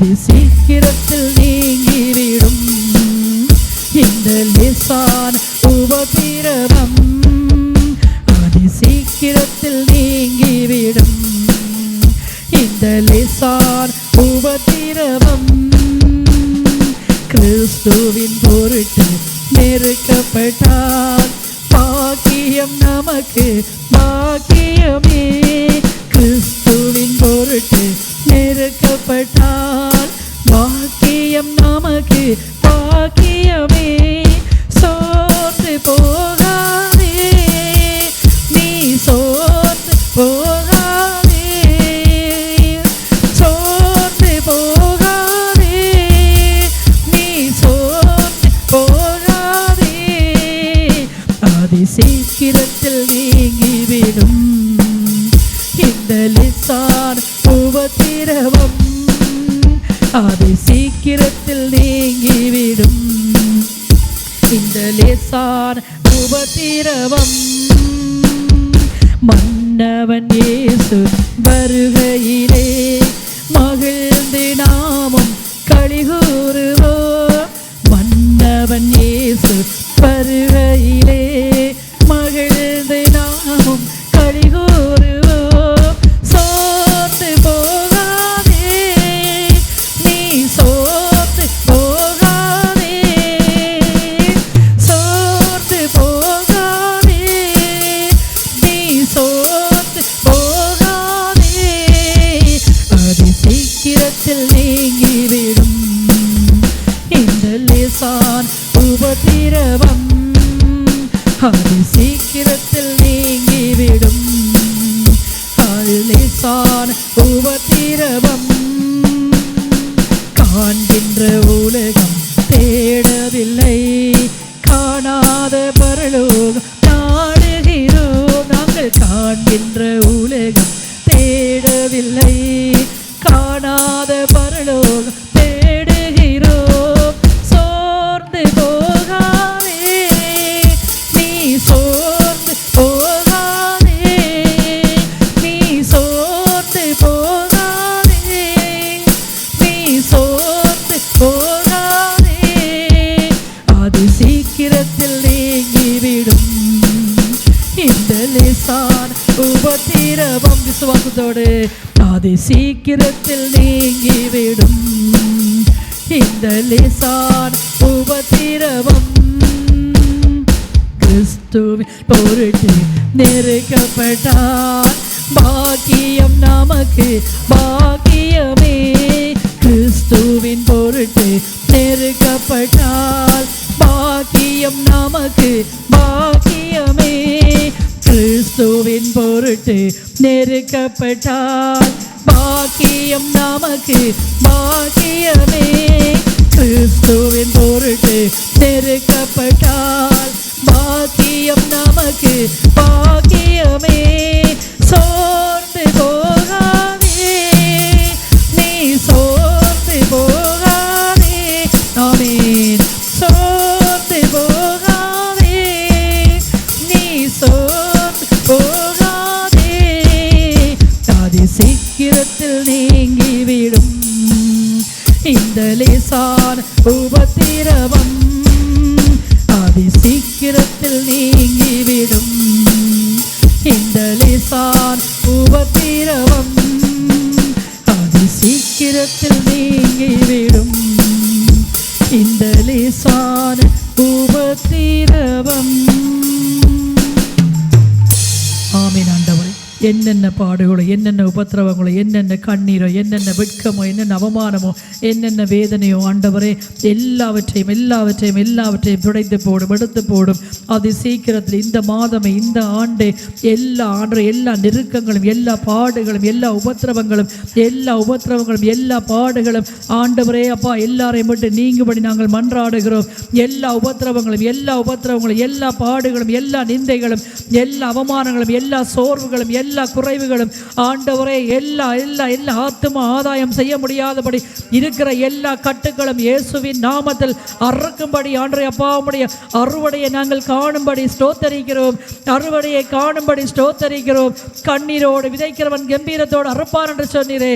அதி சீக்கிரத்தில் நீங்கிவிடும் இந்த லேசான உபத்திரவம். அதி சீக்கிரத்தில் நீங்கிவிடும் இந்த லேசான உபத்திரவம். கிறிஸ்துவின் பொருட்டு நெருக்கப்பட்டால் பாக்கியம் நமக்கு பாக்கியமே. கிறிஸ்துவின் பொருட்டு நெருக்கப்பட்டால் பாக்கியம் நமக்கு பாக்கியமே. சோர்ந்து போகாதே நீ, சோர்ந்து போகாதே, சோர்ந்து போகாதே நீ, சோர்ந்து போகாதே. அதி சீக்கிரத்தில் நீங்கிவிடும் இந்த லேசான உபத்திரவம். அதி சீக்கிரத்தில் நீங்கிவிடும் இந்த லேசான உபத்திரவம். மன்னவன் இயேசு வருகையிலே மகிழ்ந்து நாமும் களிகூறுவோம். மன்னவன் இயேசு வருகையிலே மகிழ்ந்து நாமும் களிகூறுவோம். சோர்ந்து போகாதே நீ, சோர்ந்து போகாதே, சோர்ந்து போகாதே நீ, சோர்ந்து போகாதே. அதி சீக்கிரத்தில் நீங்கிவிடும் இந்த லேசான உபத்திரவம். அதி சீக்கிரத்தில் நீங்கிவிடும் லேசான உபத்திரவம். காண்கின்ற உலகம் தேடவில்லை, காணாத பரலோகம் நாடுகிறோம். நாங்கள் காண்கின்ற உலகம் தேடவில்லை, காணாத பரலோகம் தேடுகிறோம். சோர்ந்து போகாதே நீ, சோர்ந்து போகாதே நீ, சோர்ந்து போகாதே நீ, சோர்ந்து போகாதே. அது சீக்கிரத்தில் நீங்கிவிடும் இந்த லேசான உபத்திரவம். விசுவாசத்தோடு அது சீக்கிரத்தில் நீங்கிவிடும் இந்த லேசான உபத்திரவம். கிறிஸ்துவின் பொருட்டு நெருக்கப்பட்டால் பாக்கியம் நமக்கு பாக்கியமே. கிறிஸ்துவின் பொருட்டு நெருக்கப்பட்டால் பாக்கியம் நமக்கு பாக்கியமே. கிறிஸ்துவின் பொருட்டு நெருக்கப்பட்டால் பாக்கியம் நமக்கு பாக்கியமே. கிறிஸ்துவின் பொருட்டு நெருக்கப்பட்டால் பாக்கியம் நமக்கு பாக்கியமே. சோர்ந்து போகாதே நீ, சோர்ந்து போகாதே. ஆமென். சோர்ந்து போகாதே நீ, சோர்ந்து போகாதே. அதி சீக்கிரத்தில் நீங்கிவிடும் இந்த லேசான உபத்திரவம். அதி சீக்கிரத்தில் நீங்கிவிடும் இந்த லேசான உபத்திரவம். அதி சீக்கிரத்தில் நீங்கிவிடும் இந்த லேசான உபத்திரவம். ஆமென். ஆண்டவரே, என்னென்ன பாடுகளோ, என்னென்ன உபத்திரவங்களோ, என்னென்ன கண்ணீரோ, என்னென்ன வெட்கமோ, என்னென்ன அவமானமோ, என்னென்ன வேதனையோ ஆண்டவரே, எல்லாவற்றையும் துடைத்து போடும், எடுத்து போடும். அது சீக்கிரத்தில் இந்த மாதமே, இந்த ஆண்டு, எல்லா நெருக்கங்களும், எல்லா பாடுகளும், எல்லா உபத்திரவங்களும், எல்லா பாடுகளும் ஆண்டவரே அப்பா எல்லாரையும் விட்டு நீங்கும்படி நாங்கள் மன்றாடுகிறோம். எல்லா உபத்திரவங்களும், எல்லா பாடுகளும், எல்லா நிந்தைகளும், எல்லா அவமானங்களும், எல்லா சோர்வுகளும், எல்லா குறைவுகளும் ஆண்டவரே எல்லா எல்லா எல்லா ஆத்தும ஆதாயம் செய்ய முடியாதபடி இருக்கிற எல்லா கட்டுகளும் இயேசுவின் நாமத்தில் அறுக்கும்படி ஆண்டவரே அப்பா உம்முடைய அறுவடையை நாங்கள் காணும்படி ஸ்தோத்தரிக்கிறோம். அறுவடையை காணும்படி ஸ்தோத்தரிக்கிறோம். கண்ணீரோடு விதைக்கிறவன் கம்பீரத்தோடு அறுப்பார் என்று சொன்னீரே.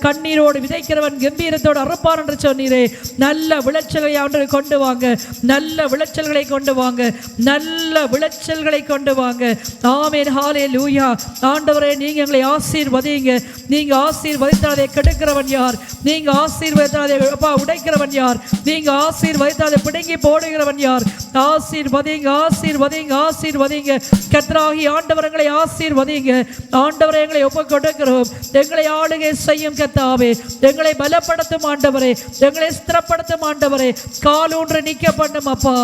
கண்ணீரோடு விதைக்கிறவன் கம்பீரத்தோடு அறுப்பார் என்று சொன்னீரே. நல்ல விளைச்சலை ஆண்டவரே கொண்டு வாங்க. நல்ல விளைச்சல்களை கொண்டு வாங்க. நல்ல விளைச்சல்களை கொண்டு வாங்க. ஆமென். ஹல்லேலூயா. ஆண்டவரே நீங்க எங்களை ஆசீர்வதிங்க. நீங்க ஆசீர்வதித்தால் அதை கெடுக்கிறவன் யார்? நீங்க ஆசீர்வதித்தால் அதை அப்பா உடைக்கிறவன் யார்? நீங்க ஆசீர்வதித்தால் அதை பிடுங்கி போடுகிறவன் யார்? ஆசீர்வதிங்க, ஆசீர்வதிங்க, ஆசீர்வதிங்க. கர்த்தராகி ஆண்டவர்களை ஆசீர்வதிங்க. ஆண்டவரை எங்களை ஒப்புக் கொடுக்கிறோம். எங்களை ஆளுகை செய்யும் கர்த்தாவே. எங்களை பலப்படுத்தும் ஆண்டவரே. எங்களை ஸ்திரப்படுத்தும் ஆண்டவரே. காலூன்று நிற்க பண்ணும் அப்பா.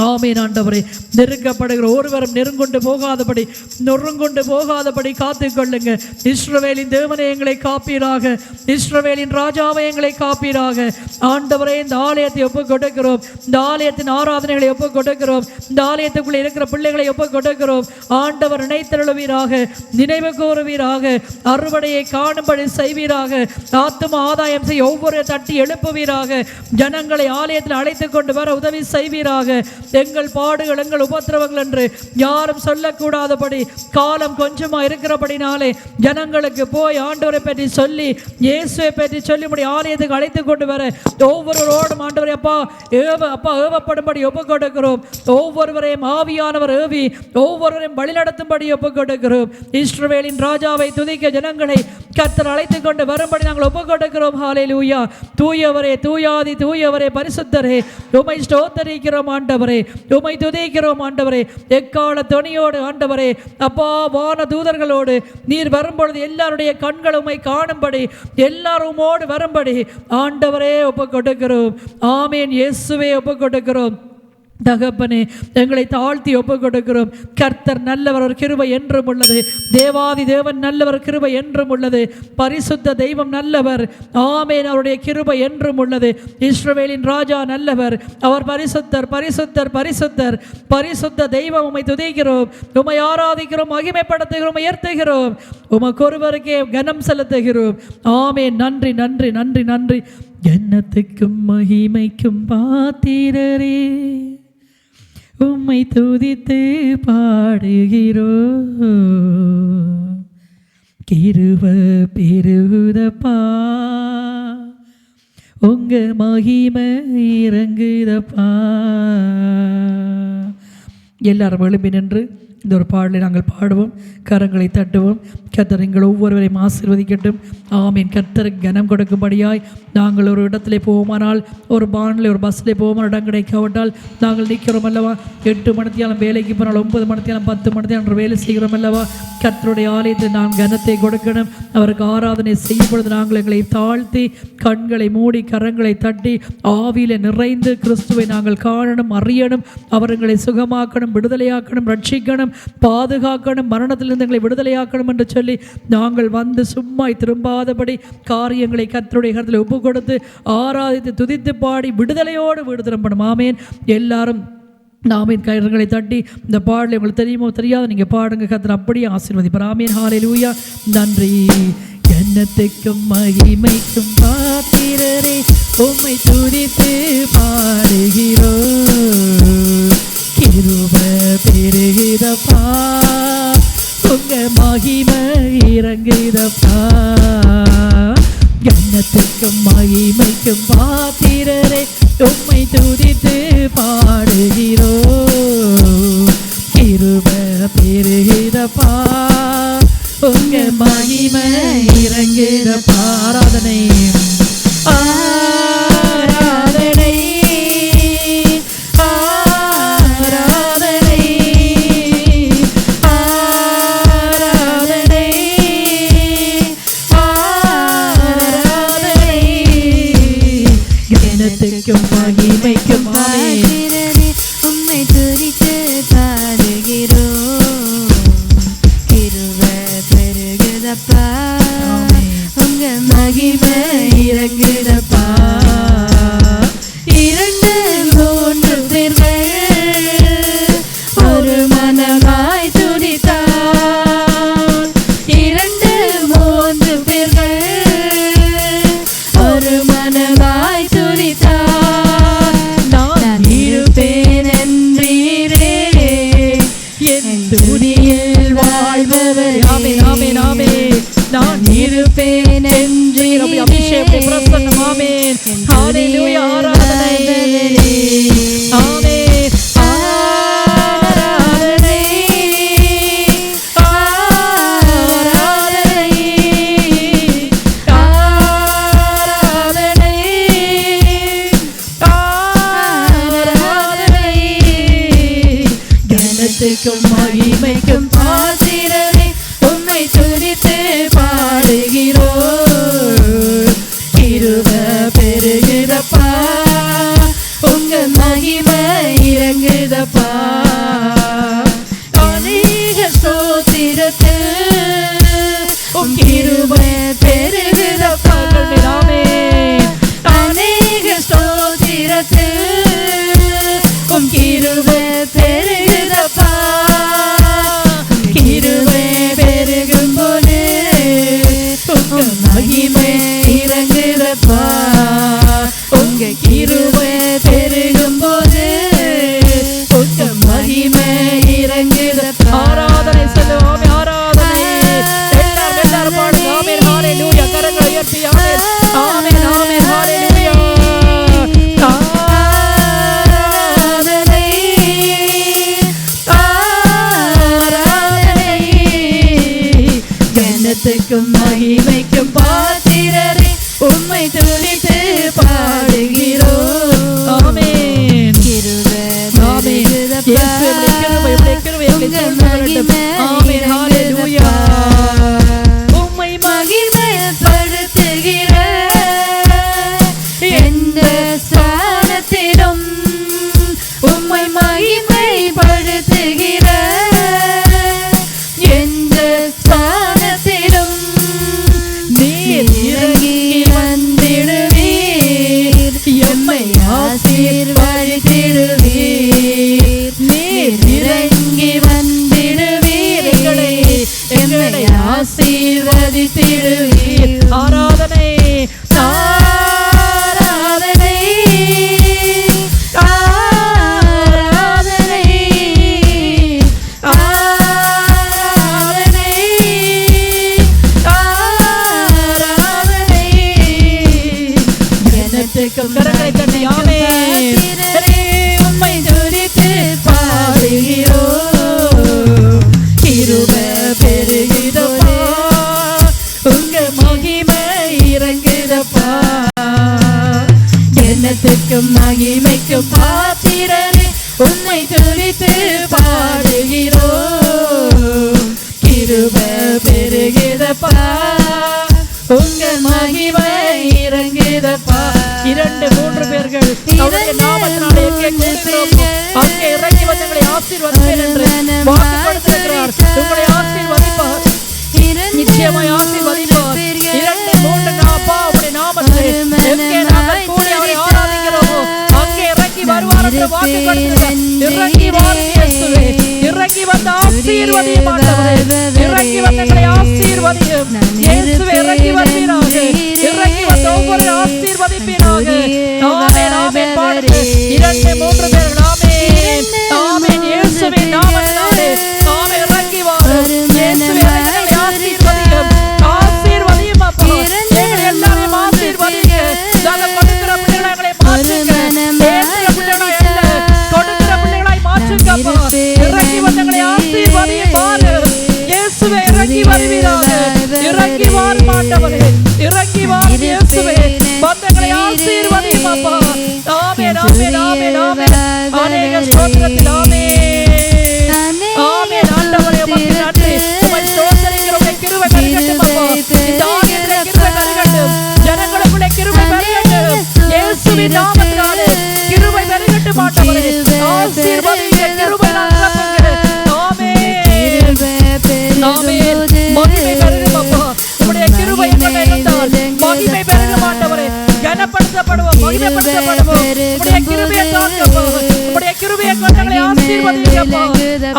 ஆமென். ஆண்டவரே நெருங்கப்படுகிற ஒருவரும் நெருங்கொண்டு போகாதபடி நொறுங்கொண்டு போகாதபடி காத்துக்கொள்ளுங்க. இஸ்ரவேலின் தேவனை எங்களை காப்பீராக. இஸ்ரவேலின் ராஜாவை எங்களை காப்பீராக. ஆண்டவரே இந்த ஆலயத்தை ஒப்புக் கொடுக்கிறோம். இந்த ஆலயத்தின் ஆராதனைகளை ஒப்புக் கொடுக்கிறோம். இந்த ஆலயத்துக்குள்ளே இருக்கிற பிள்ளைகளை ஒப்புக் கொடுக்கிறோம். ஆண்டவர் நினைத்தருளுவீராக. நினைவு கூறுவீராக. அறுவடையை காணும்படி செய்வீராக. ஆத்தும ஆதாயம் செய்ய ஒவ்வொரு தட்டி எழுப்புவீராக. ஜனங்களை ஆலயத்தில் அழைத்து கொண்டு வர உதவி செய்வீராக. எங்கள் பாடுகள் எங்கள் உபத்திரவங்கள் என்று யாரும் சொல்லக்கூடாதபடி காலம் கொஞ்சமா இருக்கிறபடினாலே ஜனங்களுக்கு போய் ஆண்டவரை பற்றி சொல்லி இயேசுவை பற்றி சொல்லி உம்முடைய ஆலயத்துக்கு அழைத்து கொண்டு வர ஒவ்வொருவரோடும் ஆண்டவரை அப்பா ஏவப்படும்படி ஒப்புக் கொடுக்கிறோம். ஒவ்வொருவரையும் ஆவியானவர் ஏவி ஒவ்வொருவரையும் வழிநடத்தும்படி ஒப்புக் கொடுக்கிறோம். இஸ்ரவேலின் ராஜாவை துதிக்க ஜனங்களை கர்த்தர் அழைத்து கொண்டு வரும்படி நாங்கள் ஒப்புக் கொடுக்கிறோம். ஹல்லேலூயா. தூயவரே, தூயாதி தூயவரே, பரிசுத்தரே, உம்மை ஸ்தோத்தரிக்கிறோம் ஆண்டவரே. உம்மை துதிக்கிறோம் ஆண்டவரே. எக்கால துணியோடு ஆண்டவரே அப்பா வான தூதர்களோடு நீர் வரும்பொழுது எல்லாருடைய கண்கள் உம்மை காணும்படி எல்லாருமோடு வரும்படி ஆண்டவரே ஒப்புக் கொடுக்கிறோம். ஆமென். இயேசுவே ஒப்புக் கொடுக்கிறோம். தகப்பனே எங்களை தாழ்த்தி ஒப்புக் கொடுக்கிறோம். கர்த்தர் நல்லவர், அவர் கிருபை என்றும் உள்ளது. தேவாதி தேவன் நல்லவர், கிருபை என்றும் உள்ளது. பரிசுத்த தெய்வம் நல்லவர். ஆமென். அவருடைய கிருபை என்றும் உள்ளது. இஸ்ரவேலின் ராஜா நல்லவர். அவர் பரிசுத்தர், பரிசுத்தர், பரிசுத்தர். பரிசுத்த தெய்வம் உம்மை துதிக்கிறோம். உம்மை ஆராதிக்கிறோம், மகிமைப்படுத்துகிறோம், உயர்த்துகிறோம். உமக்கு ஒருவருக்கே கனம் செலுத்துகிறோம். ஆமென். நன்றி, நன்றி, நன்றி, நன்றி. கன்னத்துக்கும் மகிமைக்கும் பாத்திரரே, உம்மை துதித்து பாடுகிறோ. கிருபை பெருகுதப்பா, உங்க மகிமை இறங்குதப்பா. எல்லாரும் எழுப்பி நின்று இந்த ஒரு பாடலை நாங்கள் பாடுவோம். கரங்களை தட்டுவோம். கர்த்தர் எங்கள் ஒவ்வொருவரையும் ஆசீர்வதிக்கட்டும். ஆமீன். கர்த்தருக்கு கனம் கொடுக்கும்படியாய் நாங்கள் ஒரு இடத்துல போவோமானால், ஒரு பானில் ஒரு பஸ்ஸில் போவோம், இடம் கிடைக்காவிட்டால் நாங்கள் நிற்கிறோம் அல்லவா. 8 மணித்தியாலும் வேலைக்கு போனால் 9 மணித்தியாலும் 10 மணித்தியாலும் வேலை செய்கிறோம் அல்லவா. கர்த்தருடைய ஆலயத்தில் நாம் கனத்தை கொடுக்கணும். அவருக்கு ஆராதனை செய்யும் பொழுது நாங்கள் எங்களை தாழ்த்தி கண்களை மூடி கரங்களை தட்டி ஆவியில் நிறைந்து கிறிஸ்துவை நாங்கள் காணணும், அறியணும். அவர்களை சுகமாக்கணும், விடுதலையாக்கணும், ரட்சிக்கணும், பாதுகாக்கணும், மரணத்திலிருந்து எங்களை விடுதலையாக்கணும் என்று சொல்லி நாங்கள் வந்து சும்மா திரும்பாதபடி காரியங்களை கர்த்தருடைய கருத்தில் ஒப்பு கொடுத்து ஆராதித்து துதித்து பாடி விடுதலையோடு வீடு திரும்பணும். ஆமேன். எல்லாரும் நாமின் கயிறுகளை தட்டி இந்த பாடலை உங்களுக்கு தெரியுமோ தெரியாது நீங்கள் பாடுங்க. கர்த்தர் அப்படியே ஆசீர்வதிப்பார். ஆமீன். ஹல்லேலூயா. நன்றி. கன்னத்துக்கும் மகிமைக்கும் பாத்திரரே, உம்மை துதித்து பாடுகிறோ. கிருபை பெருகுதப்பா, உங்க மகிமை இறங்குதப்பா. கன்னத்துக்கும் மகிமைக்கும் பாத்திரரே, உம்மை துதித்து பாடுகிறோ. கிருபை பெருகுதப்பா, உங்க மகிமை இறங்குதப்பா. ஆராதனை ஆராதனை ஆராதனை ஆராதனை ஆராதனை. கனத்துக்கும் மகிமைக்கும் உம்மை துதித்து பாடுகிறோம். கிருபை பெருகுதப்பா, உங்க மகிமை இறங்குதப்பா. 2-3 பேர்கள் ஒரு மனமாய் துதித்தார். நான் இருப்பேன் என்று அபிஷேகத்தை பிரசன்னம். ஆமென். ஹalleluya. ஆராதனை. ஆமென். ஆராதனை. ஆராதனை. ஆராதனை. ஆராதனை. கனத்துக்கும் மகிமைக்கும் பாத்திரரே உம்மை துதித்து பாடுகிறோம். கிருபை பெருகுதப்பா, உங்க மகிமை இறங்குதப்பா. அநேக ஸ்தோத்திரத்தில் உம் கிருபை பெருகுதப்பா. ஆமென். அநேக ஸ்தோத்திரத்தில் உம் கிருபை பெருகுதப்பா. கிருபை பெருகும் போது உங்க மகிமை இறங்குதப்பா. உங்க கிருபை பெருகும் போது உங்க மகிமை இறங்குதப்பா. ஆராதனை சொல்லுவோம். ஆராதனை. எல்லாரும் பாடுங்க. ஆமென். ஹalleluya. கரங்களை உயர்த்தி ஆமென். ஆமென். ஆமென். ஹalleluya. ஆராதனை. ஆராதனை. கனத்துக்கும் மகிமைக்கும் பாத்திரரே உம்மை துதித்து பாடுகிறோம். ஆமென். கிருபை பெருகுதப்பா, உங்க மகிமை இறங்குதப்பா. உம்மை மகிமைப்படுத்துகிற எந்த ஸ்தானத்திலும் உம்மை மகிமைப்படுத்துகிற எந்த ஸ்தானத்திலும் நீர் இறங்கி வந்திடுவீர். எம்மை ஆசீர்வதித்திடுவீர். நீர் இறங்கி வந்திடுவீர். எங்களை ஆசீர்வதித்திடுவீர். ஆராதனை. ஆராதனை. ஆராதனை. ஆராதனை. ஆராதனை. கனத்துக்கும் கரங்களை தட்டி ஆமென். உம்மை துதித்து பாடுகிறோம். கிருபை பெருகுதப்பா, உங்க மகிமை இறங்குதப்பா. கனத்துக்கும் மகிமைக்கும் பாத்திரரே உம்மை துதித்து பாடுகிறோம். கிருபை பெருகுதப்பா, உங்க மகிமை இறங்குதப்பா. 2-3 பேர்கள் அவருடைய நாமத்தினாலே எங்கே கூடுகிறோமோ அங்கே இறங்கி வந்து உங்களை ஆசீர்வதிப்பேன் என்று வாக்கு கொடுத்திருக்கிறார். உங்களை ஆசீர்வதிப்பார். நிச்சயமாய் ஆசீர்வதிப்பார். 2-3 அப்பா உம்முடைய நாமத்திலே எங்கே நாங்கள் கூடி அவரை ஆராதிக்கிறோமோ அங்கே இறங்கி வருவார் என்று வாக்கு கொடுத்திருக்கிறார். இறங்கி வாரும் இயேசுவே. இறங்கி வந்து ஆசீர்வதியும் ஆண்டவரே. இறங்கி வந்து எங்களை ஆசீர்வதியும் இயேசுவே. இறங்கி வருவீராக. இறங்கி வந்து ஒவ்வொரு ஆசீர்வதிப்பீராக. ஆமென். ஆமென். பாடுங்க. 2-3 பேர்கள். ஆமென். ஆமென். இயேசுவே நாமத்தினாலே ஆமென். இறங்கி வாரும் இயேசுவே. எங்களை ஆசீர்வதியும். ஆசீர்வதியும் அப்பா. எங்களை எல்லாரையும் ஆசீர்வதிங்க. நாங்கள் கொடுக்கிற பிள்ளைகளை எங்களை மாற்றுங்க. ஏற்றுகிற பிள்ளைகளை அல்ல, கொடுக்கிற பிள்ளைகளை மாற்றுங்க அப்பா. இறங்கி வந்து எங்களை ஆசீர்வதியும் பாரு இயேசுவே. இறங்கி வருவீராக. இறங்கி வாரும் ஆண்டவரே. இறங்கி வாரும் இயேசுவே. வந்து எங்களை ஆசீர்வதியும் அப்பா. ஆமென். ஆமென். ஆமென். ஆமென். அநேக ஸ்தோத்திரத்தில் ஆமென். ஆமென். ஆண்டவரே உமக்கு நன்றி. உம்மை ஸ்தோத்திரிக்கிறோம். உம்முடைய கிருபை பெருகட்டும் அப்பா. இந்த ஆலயத்திலே கிருபை பெருகட்டும். ஜனங்களுக்குள்ளே கிருபை பெருகட்டும். இயேசுவின் நாமத்தினாலே கிருபை பெருகட்டும் ஆண்டவரே. ஆசீர்வதிங்க. கிருபை நிரப்புங்க. ஆமென். ஆமென். மகிமை பெருகும் அப்பா. உம்முடைய கிருபை எங்கள் மேல் இருந்தால் மகிமை பெருகும் ஆண்டவரே. கனப்படுத்தப்படுவோம், மகிமைப்படுத்தப்படுவோம். உம்முடைய கிருபையை தாங்கப்பா. உம்முடைய கிருபையை கொண்டங்களை ஆசீர்வதிங்கப்பா.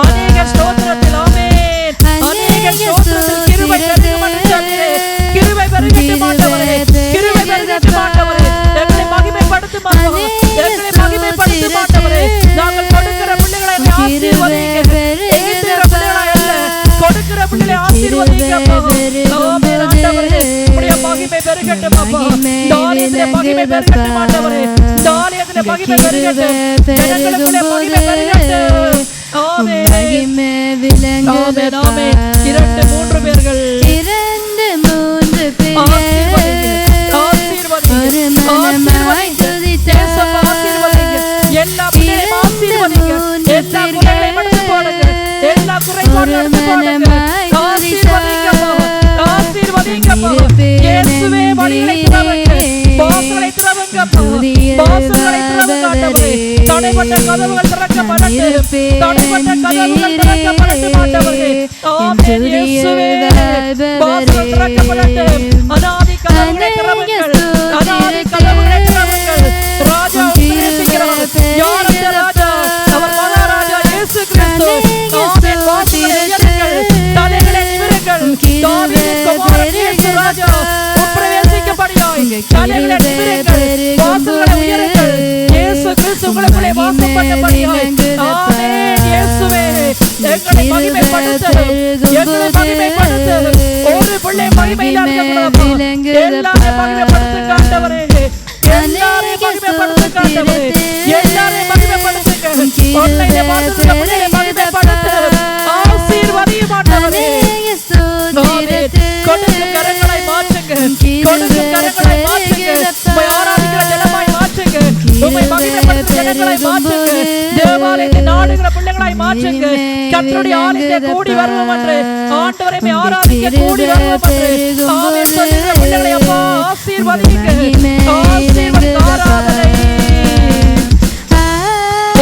அநேக ஸ்தோத்திரத்தில் ஆமென். அநேக ஸ்தோத்திரத்தில் கிருபை பெருகும் ஆண்டவரே. கிருபை பெருகட்டும் ஆண்டவரே. கிருபை பெருகட்டும் ஆண்டவரே. எங்களை மகிமைப்படுத்தும் அப்பா. எங்களை மகிமைப்படுத்தும் ஆண்டவரே. நாங்கள் கொடுக்கிற பிள்ளைகளை ஆசீர்வதிங்க. எகிப்தியர பிள்ளைகளை அல்ல, கொடுக்கிற பிள்ளைகளை ஆசீர்வதிங்கப்பா. ஆமென். மகிமை பெருகட்டும் அப்பா. இந்த ஆலயத்திலே மகிமை பெருகட்டும் ஆண்டவரே. இந்த ஆலயத்திலே மகிமை பெருகட்டும். ஜனங்களுக்குள்ளே மகிமை பெருகட்டும். ஆமென். ஆமென். ஆமென். 2-3 பேர்கள் எல்லா பிள்ளைகளையும் ஆசீர்வதிங்க. எல்லா குறைகளையும் எடுத்து போடுங்க. எல்லா குறைபாடுகளையும் எடுத்து போடுங்க. ஆசீர்வதிங்கப்பா. ஆசீர்வதிங்கப்பா. இயேசுவே வழிகளை திறவுங்க. வாசல்களை திறவுங்கப்பா. வாசல்களை திறவுங்க ஆண்டவரே. தடைப்பட்ட கதவுகள் திறக்கப்படட்டும். தடைப்பட்ட கதவுகள் திறக்கப்படட்டும் ஆண்டவரே. ஆமென். இயேசுவே வாசல்கள் திறக்கப்படட்டும். அநாதி கதவுகளை திறவுங்கள். அநாதி கதவுகளை திறவுங்கள். ராஜா உபதேசிக்கிறார். யார் அந்த ராஜா? அவர் மகாராஜா இயேசு கிறிஸ்து. ஆமென். வாசல்களை உயர்த்துங்கள். தலைகளை நிமிருங்கள். தாவீதின் குமாரன் இயேசு ராஜா உட்பிரவேசிக்கும்படியாய் தலைகளை நிமிருங்கள். வாசல்களை உயருங்கள். இயேசு கிறிஸ்து உங்களுக்குள்ளே வாசம் பண்ணும்படியாய். ஆமென். இயேசுவே எங்களை மகிமைப்படுத்தும். எங்களை மகிமைப்படுத்தும். ஒரு பிள்ளை மகிமையில இருக்கக்கூடாது. எல்லாரையும் மகிமைப்படுத்துங்க ஆண்டவரே. எல்லாரையும் மகிமைப்படுத்துங்க ஆண்டவரே. எல்லாரையும் மகிமைப்படுத்துங்க. ஒன்னையிலே பார்த்துள்ள பிள்ளைகளை மகிமைப்படுத்தும். ஆசீர்வதியும் ஆண்டவரே. கொடுக்கும் கரங்களை மாற்றுங்க. கொடுக்கும் கரங்களை மாற்றுங்க. உம்மை ஆராதிக்கிற ஜனமாய் மாற்றுங்க. உம்மை மகிமைப்படுத்தும் ஜனங்களை மாற்றுங்க. தேவாலயத்தை நாடுகிற பிள்ளைகளாய் மாற்றுங்க. கர்த்தருடைய ஆலயத்தை கூடி வருவோம் என்று ஆண்டவரை ஆராதிக்க கூடி வருவோம் என்று ஆமென் சொல்லுகிற பிள்ளைகளை அப்பா ஆசீர்வதிங்க. ஆசீர்வதிங்க. ஆராதனை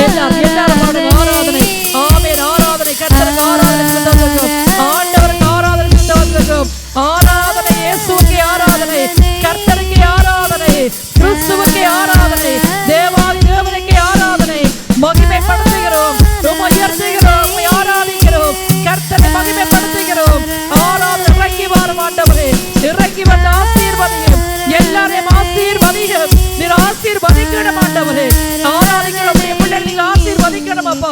எல்லாரும் பாடுங்க. ஆராதனை. ஆமென். ஆராதனை. கர்த்தருக்கு ஆராதனை செலுத்துவோம். ஆண்டவருக்கு ஆராதனை செலுத்துவோம். ஆராதனை. இயேசுவுக்கு ஆராதனை. கர்த்தருக்கு ஆராதனை. கிறிஸ்துவுக்கு ஆராதனை. தேவாதி தேவனுக்கு ஆராதனை. மகிமைப்படுத்துகிறோம். உயர்த்துகிறோம். ஆராதிக்கிறோம். கர்த்தரை மகிமைப்படுத்துகிறோம். ஆராதனை. இறங்கி வரும் ஆண்டவரே. இறங்கி வந்து ஆசீர்வதியும். எல்லாரையும் ஆசீர்வதியும். நீர் ஆசீர்வதிக்கணும் ஆண்டவரே. ஆராதிக்கிறோம் பிள்ளைகளை நீங்க ஆசீர்வதிக்கணும் அப்பா.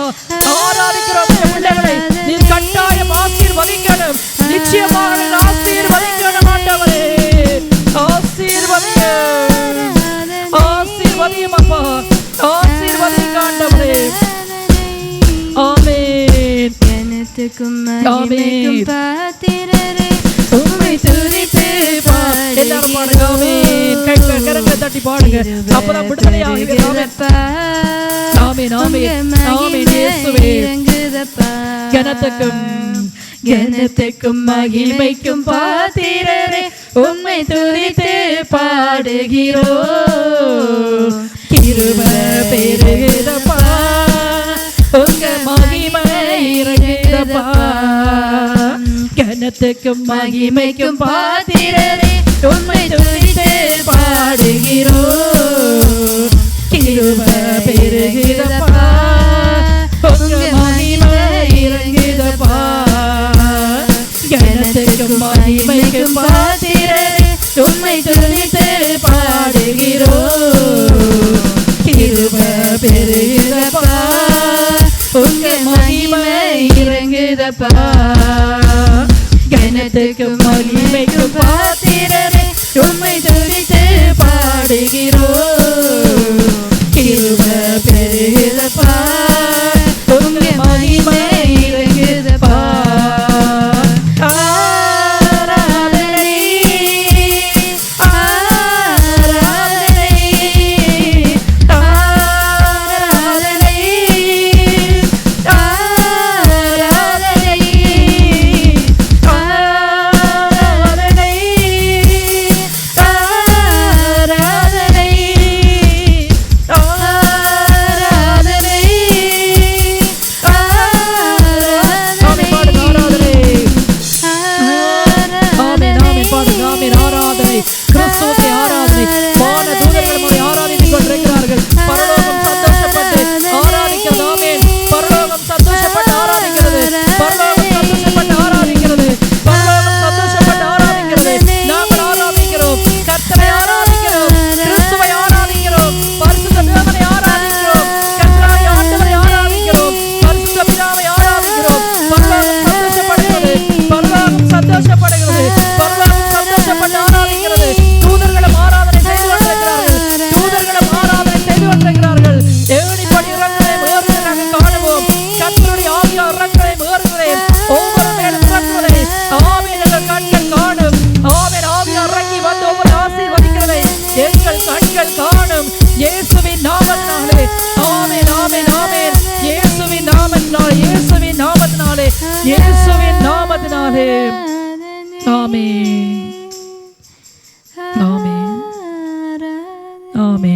ஆராதிக்கிறோம் பிள்ளைகளை நீர் கட்டாயம் ஆசீர்வதிக்கணும். நிச்சயமாக நீர் ஆசீர்வதிக்கணும் ஆண்டவரே. ஆசீர்வதியும். ஆசீர்வதியும் அப்பா. ஆசீர்வதிங்க ஆண்டவரே. ஆமென். ஆமென். உம்மை துதித்து எல்லாரும் பாடுங்க. ஆமென். கரங்களை தட்டி பாடுங்க. அப்பதான் விடுதலை ஆகுகிறது. ஆமென். ஆமென். ஆமென். இயேசுவே கனத்துக்கும் மகிமைக்கும் பாத்திரரே உம்மை துதித்து பாடுகிறோம். கிருபை பெருகுதப்பா. உங்க மகிமை இறங்குதப்பா. கனத்துக்கும் மகிமைக்கும் பாத்திரரே உம்மை துதித்து பாடுகிறோம். கிருபை பெருகுதப்பா. உங்க மகிமை இறங்குதப்பா. கனத்துக்கும் மகிமைக்கும் பாத்திரரே உம்மை துதித்து பாடுகிறோம். கிருபை பெருகுதப்பா. உங்க மகிமை இறங்குதப்பா. கனத்துக்கும் மகிமைக்கும் பாத்திரரே உம்மை துதித்து பாடுகிறோம். கிருபை பெருகுதப்பா. உங்க மகிமை இறங்குதப்பா. ஆராதனை. ஆராதனை. ஆராதனை. ஆராதனை. ஆராதனை.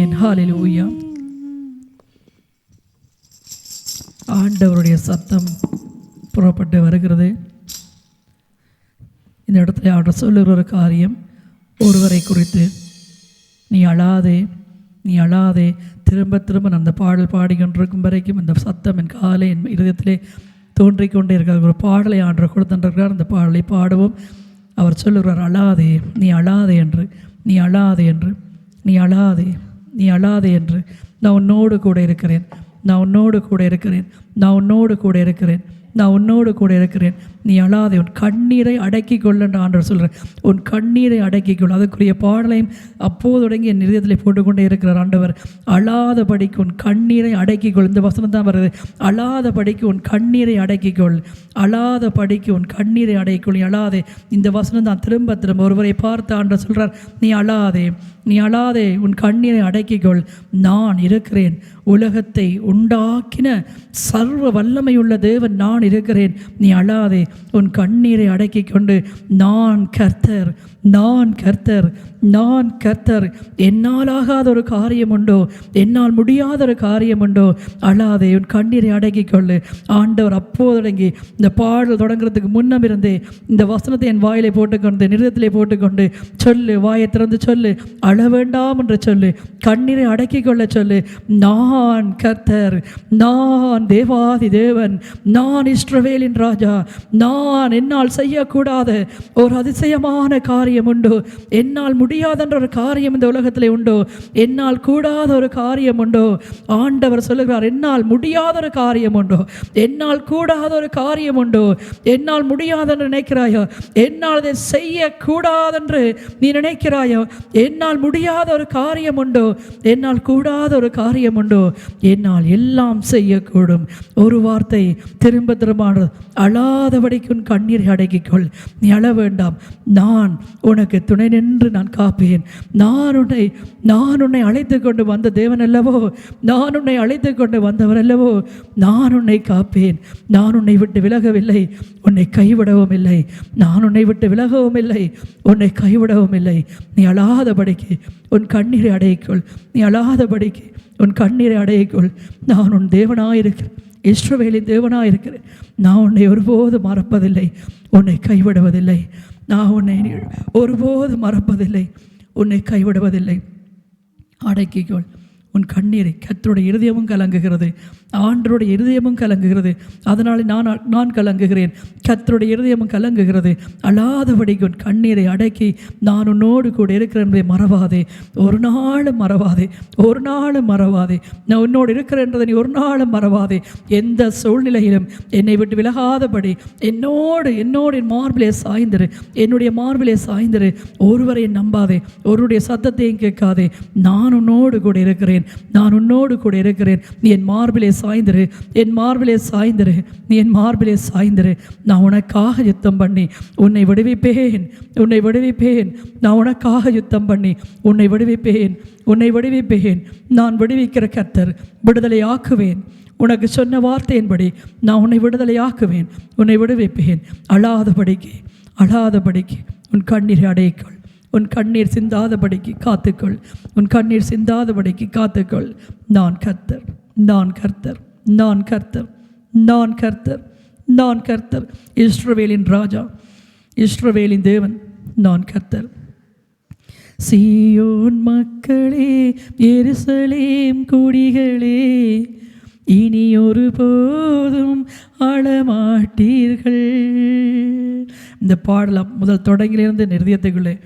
ஆமென். ஹல்லேலூயா. ஆண்டவருடைய சத்தம் புறப்பட்டு வருகிறது. இந்த இடத்துல ஆண்டவர் சொல்லுகிற ஒரு காரியம், ஒருவரை குறித்து நீ அழாதே, நீ அழாதே. திரும்ப திரும்ப நான் அந்த பாடல் பாடிக்கொண்டிருக்கும் வரைக்கும் இந்த சத்தம் என் காலை என் இதயத்திலே தோன்றிக்கொண்டே இருக்கிற ஒரு பாடலை ஆண்டவர் கொடுத்துருக்கிறார். அந்த பாடலை பாடுவோம். அவர் சொல்லுகிறார், அழாதே, நீ அழாதே என்று, நீ அழாதே என்று, நீ அழாதே, நீ அழாதே என்று. நான் உன்னோடு கூட இருக்கிறேன், நான் உன்னோடு கூட இருக்கிறேன், நான் உன்னோடு கூட இருக்கிறேன், நான் உன்னோடு கூட இருக்கிறேன். நீ அழாதே, உன் கண்ணீரை அடக்கி கொள்ளன்னு ஆண்டவர் சொல்கிறேன். உன் கண்ணீரை அடக்கிக்கொள். அதுக்குரிய பாடலையும் அப்போது தொடங்கி என் இதயத்தில் போட்டுக்கொண்டே இருக்கிறார் ஆண்டவர். அழாதபடிக்கு உன் கண்ணீரை அடக்கிக்கொள். இந்த வசனம் தான் வருது. அழாதபடிக்கு உன் கண்ணீரை அடக்கிக்கொள், அழாதபடிக்கு உன் கண்ணீரை அடக்கிக்கொள். நீ அழாதே. இந்த வசனம் தான் திரும்ப திரும்ப ஒருவரை பார்த்து ஆண்டவர் சொல்கிறார், நீ அழாதே, நீ அழாதே, உன் கண்ணீரை அடக்கிக்கொள். நான் இருக்கிறேன். உலகத்தை உண்டாக்கின சர்வ வல்லமையுள்ள தேவன் நான் இருக்கிறேன். நீ அழாதே, உன் கண்ணீரை அடக்கி கொண்டு, நான் கர்த்தர், நான் கர்த்தர், நான் கர்த்தர். என்னால் ஆகாத ஒரு காரியம் உண்டோ, என்னால் முடியாத ஒரு காரியம் உண்டோ? அழாதே, உன் கண்ணீரை அடக்கிக் கொள்ளு. ஆண்டவர் அப்போது தொடங்கி இந்த பாடல் தொடங்குறதுக்கு முன்னம் இருந்தே இந்த வசனத்தை என் வாயிலை போட்டுக்கொண்டு, நிறுத்தத்திலே போட்டுக்கொண்டு சொல்லு, வாயை திறந்து சொல்லு, அழ வேண்டாம் என்று சொல்லு, கண்ணீரை அடக்கிக் கொள்ள சொல்லு. நான் கர்த்தர், நான் தேவாதி தேவன், நான் இஸ்ரவேலின் ராஜா. நான் என்னால் செய்யக்கூடாத ஒரு அதிசயமான காரியம் உண்டோ? என்னால் முடியாதென்ற ஒரு காரியம் இந்த உலகத்திலே உண்டோ? என்னால் கூடாத ஒரு காரியம் உண்டோ? ஆண்டவர் சொல்லுகிறார், என்னால் முடியாத ஒரு காரியம் உண்டோ? என்னால் கூடாத ஒரு காரியம் உண்டோ? என்னால் முடியாதென்று நினைக்கிறாயோ? என்னால் அதை செய்யக்கூடாதென்று நீ நினைக்கிறாயோ? என்னால் முடியாத ஒரு காரியம் உண்டோ? என்னால் கூடாத ஒரு காரியம் உண்டோ? என்னால் எல்லாம் செய்யக்கூடும். ஒரு வார்த்தை திரும்ப திரும்ப அழாதபடிக்கு உன் கண்ணீரை அடக்கிக்கொள். நீ அழ வேண்டாம். நான் உனக்கு துணை நின்று நான் காப்பேன். நான் உன்னை அழைத்து கொண்டு வந்த தேவன் அல்லவோ, நான் உன்னை அழைத்து கொண்டு வந்தவர் அல்லவோ. நான் உன்னை காப்பேன். நான் உன்னை விட்டு விலகவில்லை, உன்னை கைவிடவும் இல்லை. நான் உன்னை விட்டு விலகவும் இல்லை, உன்னை கைவிடவும் இல்லை. நீ அழாதபடிக்கு உன் கண்ணீரை அடக்கிக்கொள். நீ அழாதபடிக்கு உன் கண்ணீரை அடக்கிக்கொள். நான் உன் தேவனாயிருக்கிறேன், இஸ்ரவேலின் தேவனாயிருக்கிறேன். நான் உன்னை ஒருபோது மறப்பதில்லை, உன்னை கைவிடுவதில்லை. நான் உன்னை ஒருபோது மறப்பதில்லை, உன்னை கைவிடுவதில்லை. அடக்கிக்கொள் உன் கண்ணீரை. கர்த்தருடைய இருதயமும் கலங்குகிறது, ஆண்டவருடைய இருதயமும் கலங்குகிறது. அதனால் நான் கலங்குகிறேன், கர்த்தருடைய இருதயமும் கலங்குகிறது. அழாதபடிக்கு உன் கண்ணீரை அடக்கி நான் உன்னோடு கூட இருக்கிறேன் என்பதை மறவாதே, ஒரு நாளும் மறவாதே, ஒரு நாளும் மறவாதே. நான் உன்னோடு இருக்கிறேன்றதை நீ ஒரு நாளும் மறவாதே. எந்த சூழ்நிலையிலும் என்னை விட்டு விலகாதபடி என்னோடு என் மார்பிலே சாய்ந்திரு, என்னுடைய மார்பிலே சாய்ந்திரு. ஒருவரை நம்பாதே, ஒருவருடைய சத்தத்தையும் கேட்காதே. நான் உன்னோடு கூட இருக்கிறேன், நான் உன்னோடு கூட இருக்கிறேன். நீ என் மார்பிலே சாய்ந்திரு, என் மார்பிலே சாய்ந்திரு, நீ என் மார்பிலே சாய்ந்திரு. நான் உனக்காக யுத்தம் பண்ணி உன்னை விடுவிப்பேன், உன்னை விடுவிப்பேன். நான் உனக்காக யுத்தம் பண்ணி உன்னை விடுவிப்பேன், உன்னை விடுவிப்பேன். நான் விடுவிக்கிற கர்த்தர், விடுதலை ஆக்குவேன். உனக்கு சொன்ன வார்த்தையின்படி நான் உன்னை விடுதலை ஆக்குவேன், உன்னை விடுவிப்பேன். அழாதபடிக்கு அழாதபடிக்கு உன் கண்ணீரை அடக்கிக்கொள். உன் கண்ணீர் சிந்தாதபடிக்கு காத்துக்கொள், உன் கண்ணீர் சிந்தாதபடிக்கு காத்துக்கொள். நான் கர்த்தர், நான் கர்த்தர், நான் கர்த்தர், நான் கர்த்தர், நான் கர்த்தர். இஸ்ரவேலின் ராஜா, இஸ்ரவேலின் தேவன், நான் கர்த்தர். சீயோன் மக்களே, எருசலேம் குடிகளே, இனி ஒருபோதும் அழமாட்டீர்கள். இந்த பாடலாம் முதல் தொடங்கிலிருந்து நிறுத்தியத்துக்குள்ளே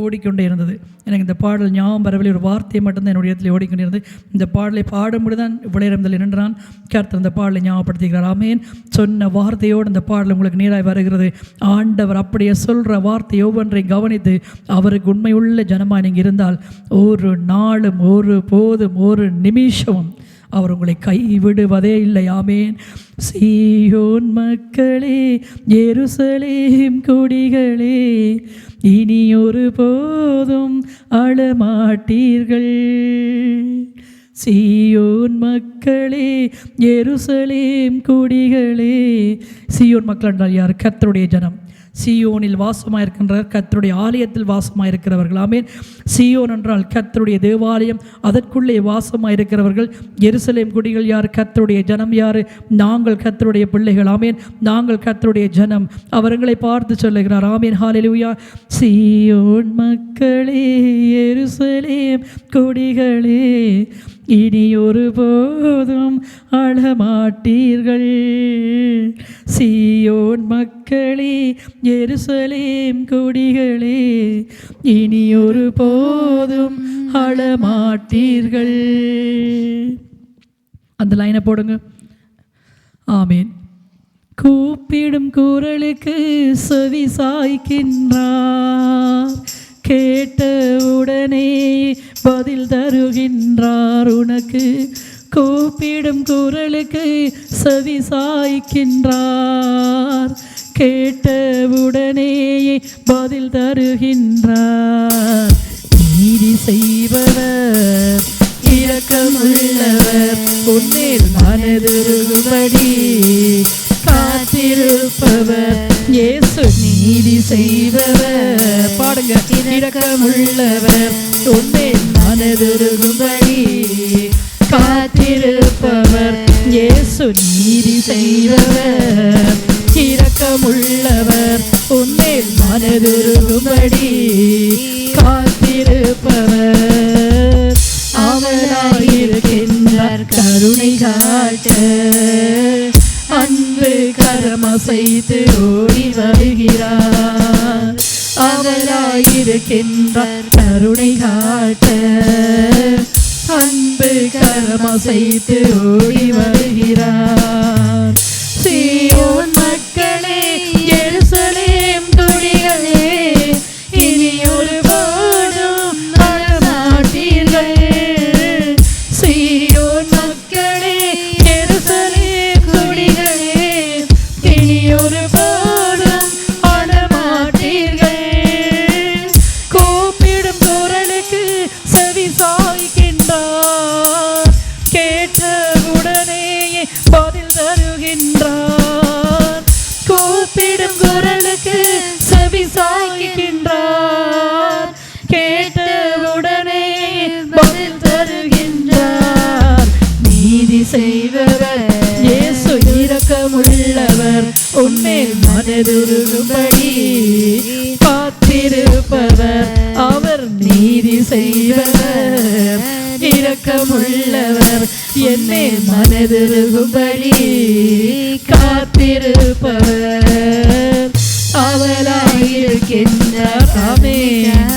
ஓடிக்கொண்டே இருந்தது. எனக்கு இந்த பாடல் ஞாபகம் வரவில்லை, ஒரு வார்த்தை மட்டும்தான் என்னுடைய இடத்துல ஓடிக்கொண்டே இருந்தது. இந்த பாடலை பாடும்போது தான் விளையாடுதல் நின்றான். கர்த்தர் இந்த பாடலை ஞாபகப்படுத்துகிறார். ஆமேன். சொன்ன வார்த்தையோடு இந்த பாடல் உங்களுக்கு நேராய் வருகிறது. ஆண்டவர் அப்படியே சொல்கிற வார்த்தை ஒவ்வொன்றை கவனித்து அவருக்கு உண்மையுள்ள ஜனமாக நீங்கள் இருந்தால் ஒரு நாளும், ஒரு போதும், ஒரு நிமிஷமும் அவர் உங்களை கைவிடுவதே இல்லை. ஆமேன். சீயோன் மக்களே, எருசலேம் குடிகளே, இனி ஒருபோதும் அழமாட்டீர்கள். சீயோன் மக்களே, எருசலேம் குடிகளே. சீயோன் மக்கள் என்றால் யார்? கர்த்தருடைய ஜனம். சீயோனில் வாசமாயிருக்கின்ற கர்த்தருடைய ஆலயத்தில் வாசமாயிருக்கிறவர்கள். ஆமென். சீயோன் என்றால் கர்த்தருடைய தேவாலயம், அதற்குள்ளே வாசமாயிருக்கிறவர்கள். எருசலேம் குடிகள் யார்? கர்த்தருடைய ஜனம் யார்? நாங்கள் கர்த்தருடைய பிள்ளைகள். ஆமென். நாங்கள் கர்த்தருடைய ஜனம். அவர்களை பார்த்து சொல்லுகிறார். ஆமென். ஹல்லேலூயா. சீயோன் மக்களே, எருசலேம் குடிகளே, இனி ஒருபோதும் அழமாட்டீர்கள். சீயோன் மக்களே, எருசலேம் குடிகளே, இனி ஒருபோதும் அழமாட்டீர்கள். அந்த லைனை போடுங்க. ஆமீன். கூப்பிடும் குரலுக்கு செவி சாய்க்கின்றார், கேட்டவுடனே பதில் தருகின்றார். உனக்கு கூப்பிடும் குரலுக்கு செவி சாய்க்கின்றார், கேட்டவுடனே பதில் தருகின்றார். நீதி செய்பவர், இரக்கமுள்ளவர், உன்மேல் மனதுருகும்படி காத்திருப்பவர். இயேசு நீதி செய்பவர். பாடுங்க. இரக்கமுள்ளவர், உன்மேல் மனதுருகும்படி காத்திருப்பவர். இயேசு நீதி செய்பவர், இரக்கமுள்ளவர், உன்மேல் மனதுருகும்படி காத்திருப்பவர். அவராயிருக்கின்றார் கருணை காட்ட, அன்பு கரமசைத்து ஓடி வருகிறார். அவராயிருக்கின்றார் கருணை காட்ட, அன்பு கரமசைத்து ஓடி வருகிறார். சீயோன் மக்களே, எருசலேம் குடிகளே, இனி ஒருபோதும் அழமாட்டீர்கள். சீயோன் மக்களே, எருசலேம் குடிகளே, இனி ஒருபோதும் அழமாட்டீர்கள். கூப்பிடும் குரலுக்கு செவி சாய்க்கின்றார், கேட்டவுடனே பதில் தருகின்றார். கூப்பிடும் குரலுக்கு செவி சாய்க்கின்றார், கேட்டவுடனே பதில் தருகின்றார். நீதி செய்பவர், இயேசு இரக்கமுள்ளவர், உன்மேல் மனதுருகும்படி காத்திருப்பவர். அவர் நீதி செய்பவர், இரக்கமுள்ளவர், என்மேல் மனதுருகும்படி காத்திருப்பவர். அவராயிருக்கின்றார். ஆமென்.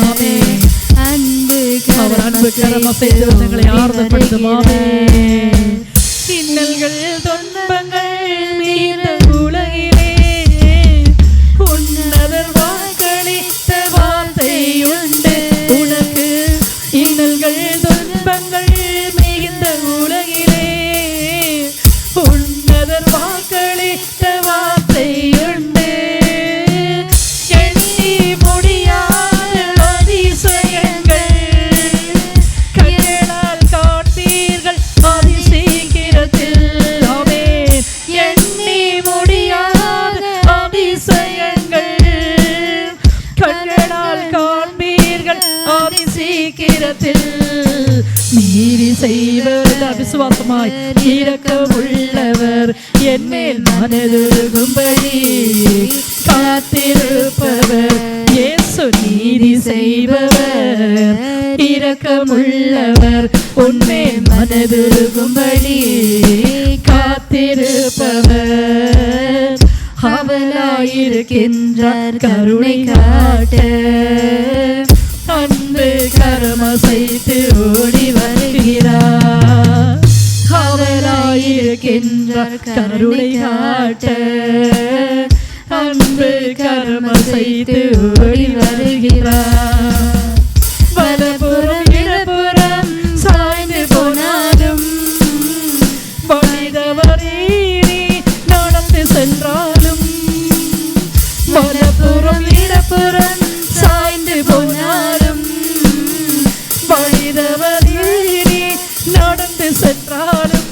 ஆமென். அவர் அன்பு கரமசைத்து தங்களை ஆறுதப்படுத்தும். ஆமென். இன்னல்கள் துன்பங்கள் மீத உலகிலே உன்னதர் வாக்களித்த வார்த்தை உண்டு. உனக்கு இன்னல்கள் துன்பங்கள் மிகுந்த உலகிலே உன்னதர் வாக்களித்த வார்த்தை உண்டு. எண்ணி முடியாத அதிசயங்கள் கண்களால் காண்பீர்கள் அதிசீக்கிரத்தில். ஆமென். எண்ணி முடியாத அதிசயங்கள் கண்களால் காண்பீர்கள் அதிசீக்கிரத்தில். நீதி செய்வர், விசுவாசமாய் இரக்கமுள்ளவர், என்மேல் மனதுருகும்படி காத்திருப்பவர். இயேசு நீதி செய்பவர், இரக்கமுள்ளவர், உன்மேல் மனதுருகும்படி காத்திருப்பவர். அவராயிருக்கின்றார் கருணை காட்ட, அன்பு கரமசைத்து ஓடி வருகிறார். அவராயிருக்கின்றார் கருணை காட்ட, அன்பு கரமசைத்து ஓடி வருகிறார். வலப்புறம் இடப்புறம் சாய்ந்து போனாலும், வழிதவறி நடந்து சென்றாலும், வலப்புறம் இடப்புறம் சாய்ந்து போனாலும், வழிதவறி நடந்து சென்றாலும்,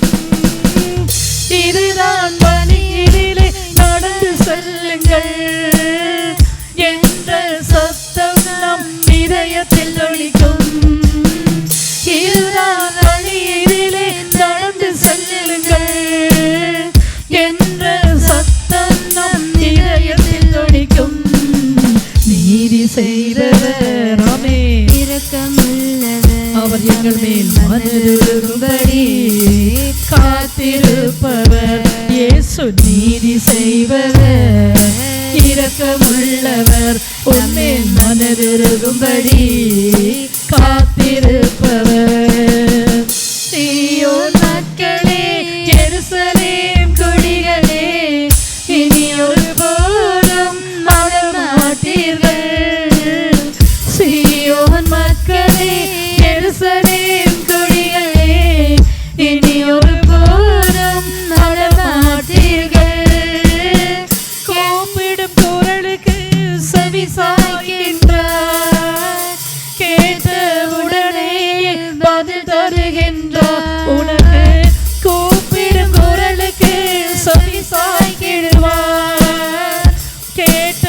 இதுதான் வழியிலே நடந்து செல்லுங்கள். செய்பவர். ஆமென். இரக்கமுள்ளவர் அவர் எங்கள் மேல் மனதுருகும்படி காத்திருப்பவர். இயேசு நீதி செய்பவர், இரக்கமுள்ளவர், உன்மேல் மனதுருகும்படி காத்திருப்பவர். சீயோன் மக்களே, எருசலேம் குடிகளே, இனி ஒருபோதும் அழமாட்டீர்கள். சீயோன் மக்களே, எருசலேம் குடிகளே, இனி ஒருபோதும் அழமாட்டீர்கள். கூப்பிடும் குரலுக்கு செவி சாய்க்கின்றார், கேட்டவுடனே பதில் தருகின்றார். உனக்கு கூப்பிடும் குரலுக்கு செவி சாய்க்கிடுவார், கேட்ட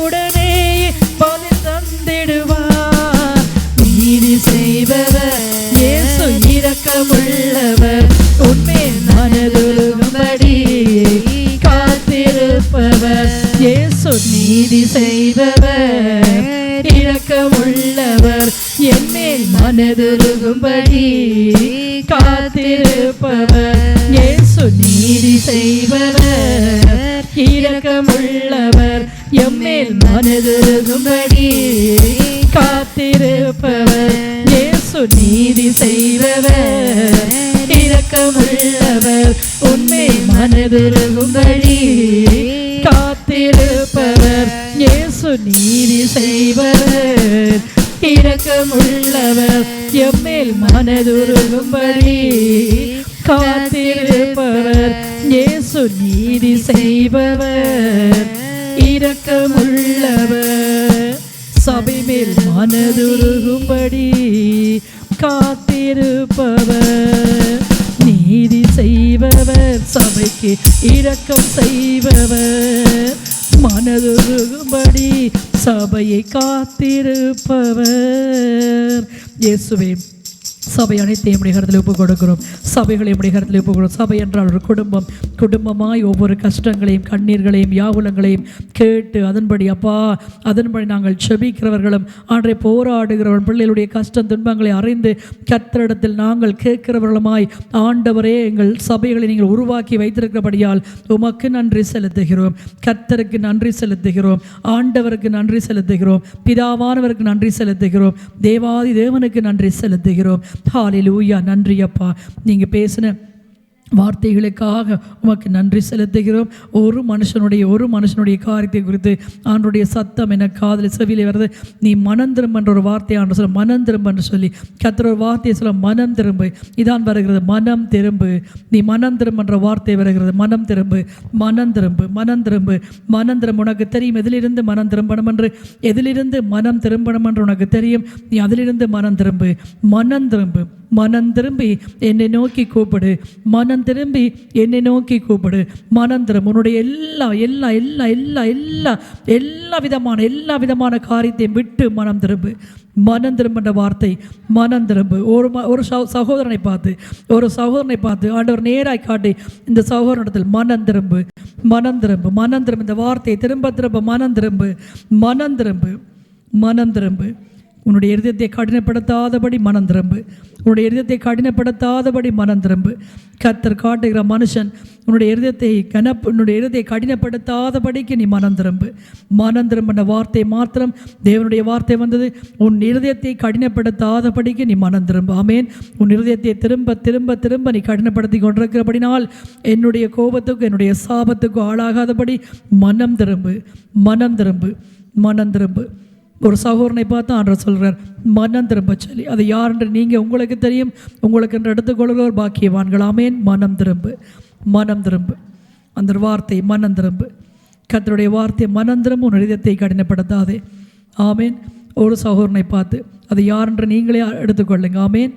உடனே பதில் தந்திடுவார். நீதி செய்பவர் இயேசு இரக்கமுள்ளவர், உன்மேல் மனதுருகும்படி காத்திருப்பவர். இயேசு நீதி செய்பவர், இரக்கமுள்ளவர், என்மேல் மனதுருகும்படி காத்திருப்பவர். இயேசு நீதி செய்பவர், இரக்கமுள்ளவர், எம்மேல் மனதுருகும்படி காத்திருப்பவர். இயேசு நீதி செய்பவர், இரக்கமுள்ளவர், உன்மேல் மனதுருகும்படி காத்திருப்பவர். இயேசு நீதி செய்பவர், இரக்கமுள்ளவர், எம்மேல் மனதுருகும்படி காத்திருப்பவர். இயேசு நீதி செய்பவர், இரக்கமுள்ளவர், சபை மேல் மனதுருகும்படி காத்திருப்பவர். நீதி செய்பவர், சபைக்கு இரக்கம் செய்பவர், மனதுருகும்படி சபையை காத்திருப்பவர். இயேசுவே, சபை அனைத்தையும் உடைய கருத்தில் ஒப்புக் கொடுக்கிறோம். சபைகளை உடைய கருத்தில் ஒப்புக் கொடுக்கிறோம். சபை என்றால் ஒரு குடும்பம். குடும்பமாய் ஒவ்வொரு கஷ்டங்களையும் கண்ணீர்களையும் யாகுலங்களையும் கேட்டு அதன்படி அப்பா அதன்படி நாங்கள் செபிக்கிறவர்களும் ஆண்டரை போராடுகிறவர்கள் பிள்ளைகளுடைய கஷ்டம் துன்பங்களை அறிந்து கர்த்தரிடத்தில் நாங்கள் கேட்கிறவர்களுமாய் ஆண்டவரே எங்கள் சபைகளை நீங்கள் உருவாக்கி வைத்திருக்கிறபடியால் உமக்கு நன்றி செலுத்துகிறோம். கர்த்தருக்கு நன்றி செலுத்துகிறோம். ஆண்டவருக்கு நன்றி செலுத்துகிறோம். பிதாவானவருக்கு நன்றி செலுத்துகிறோம். தேவாதி தேவனுக்கு நன்றி செலுத்துகிறோம். ஹல்லேலூயா. நன்றி அப்பா, நீங்கள் பேசின வார்த்தைகளுக்காக உமக்கு நன்றி செலுத்துகிறோம். ஒரு மனுஷனுடைய காரியத்தை குறித்து ஆண்டுடைய சத்தம் என காதில் செவியிலே வருது. நீ மனம் திரும்ப என்ற ஒரு வார்த்தை ஆண்டு சொல்ல, மனம் திரும்ப என்று சொல்லி கர்த்தர் ஒரு வார்த்தையை சொல்ல, மனம் திரும்பு. இதான் வருகிறது, மனம் திரும்பு. நீ மனம் திரும்ப என்ற வார்த்தை வருகிறது. மனம் திரும்பு, மனம் திரும்பு, மனம் திரும்பு, மனம் திரும்ப. உனக்கு தெரியும் எதிலிருந்து மனம் திரும்பணும் என்று, எதிலிருந்து மனம் திரும்பணும் என்று உனக்கு தெரியும். நீ அதிலிருந்து மனம் திரும்பு, மனம் திரும்பு. மனம் திரும்பி என்னை நோக்கி கூப்பிடு. மனம் திரும்பி என்னை நோக்கி கூப்பிடு. மனம் திரும்ப. உன்னுடைய எல்லா எல்லா எல்லா எல்லா எல்லா எல்லா விதமான காரியத்தையும் விட்டு மனம் திரும்பு. மனம் திரும்புன்ற வார்த்தை மனம் திரும்பு. ஒரு சகோதரனை பார்த்து ஆண்டவர் நேராய் காட்டி இந்த சகோதரனிடத்தில் மனம் திரும்பு, மனம் திரும்பு, மனம் திரும்பு. இந்த வார்த்தையை திரும்ப திரும்ப மனம் திரும்பு, மனம் திரும்பு, மனம் திரும்பு. உன்னுடைய இருதயத்தை கடினப்படுத்தாதபடி மனம் திரும்பு. உன்னுடைய இருதயத்தை கடினப்படுத்தாதபடி மனம் திரும்பு. கர்த்தர் காட்டுகிற மனுஷன் உன்னுடைய இருதயத்தை கடினப்படுத்தாதபடிக்கு நீ மனம் திரும்பு. மனம் திரும்பின வார்த்தை மாத்திரம் தேவனுடைய வார்த்தை வந்தது. உன் இருதயத்தை கடினப்படுத்தாதபடிக்கு நீ மனம் திரும்பு. ஆமேன். உன் இருதயத்தை திரும்ப திரும்ப திரும்ப நீ கடினப்படுத்தி கொண்டிருக்கிறபடினால் என்னுடைய கோபத்துக்கும் என்னுடைய சாபத்துக்கும் ஆளாகாதபடி மனம் திரும்பு, மனம் திரும்பு, மனம் திரும்பு. ஒரு சகோதரனை பார்த்து ஆண்டவர் சொல்கிறார் மனம் திரும்ப சொல்லி. அது யார் என்று நீங்கள் உங்களுக்கு தெரியும். உங்களுக்கு என்று எடுத்துக்கொள்கிறவர் பாக்கியவான்கள். ஆமேன். மனம் திரும்பு, மனம் திரும்பு. அந்த வார்த்தை மனம் திரும்பு. கர்த்தருடைய வார்த்தை மனம் திரும்ப. உன் இதயத்தை கடினப்படுத்தாதே. ஆமேன். ஒரு சகோதரனை பார்த்து அது யார் என்று நீங்களே எடுத்துக்கொள்ளுங்க. ஆமேன்.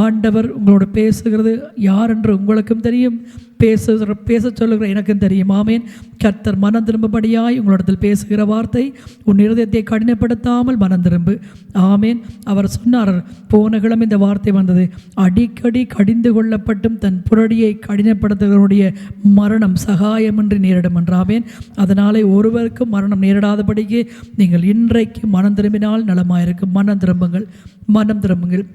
ஆண்டவர் உங்களோட பேசுகிறது யார் என்று உங்களுக்கும் தெரியும், பேச சொல்லுகிற எனக்கும் தெரியும். ஆமேன். கர்த்தர் மனம் திரும்பும்படியாய் உங்களிடத்தில் பேசுகிற வார்த்தை, உன் இருதயத்தை கடினப்படுத்தாமல் மனம் திரும்பு. ஆமேன். அவர் சொன்னார், போன கிழமை இந்த வார்த்தை வந்தது, அடிக்கடி கடிந்து கொள்ளப்பட்டும் தன் புரடியை கடினப்படுத்துகிறவருடைய மரணம் சகாயமின்றி நேரிடும் என்று. ஆமேன். அதனாலே ஒருவருக்கும் மரணம் நேரிடாதபடிக்கு நீங்கள் இன்றைக்கு மனம் திரும்பினால் நலமாயிருக்கும். மனம் திரும்புங்கள், மனம் திரும்புங்கள்,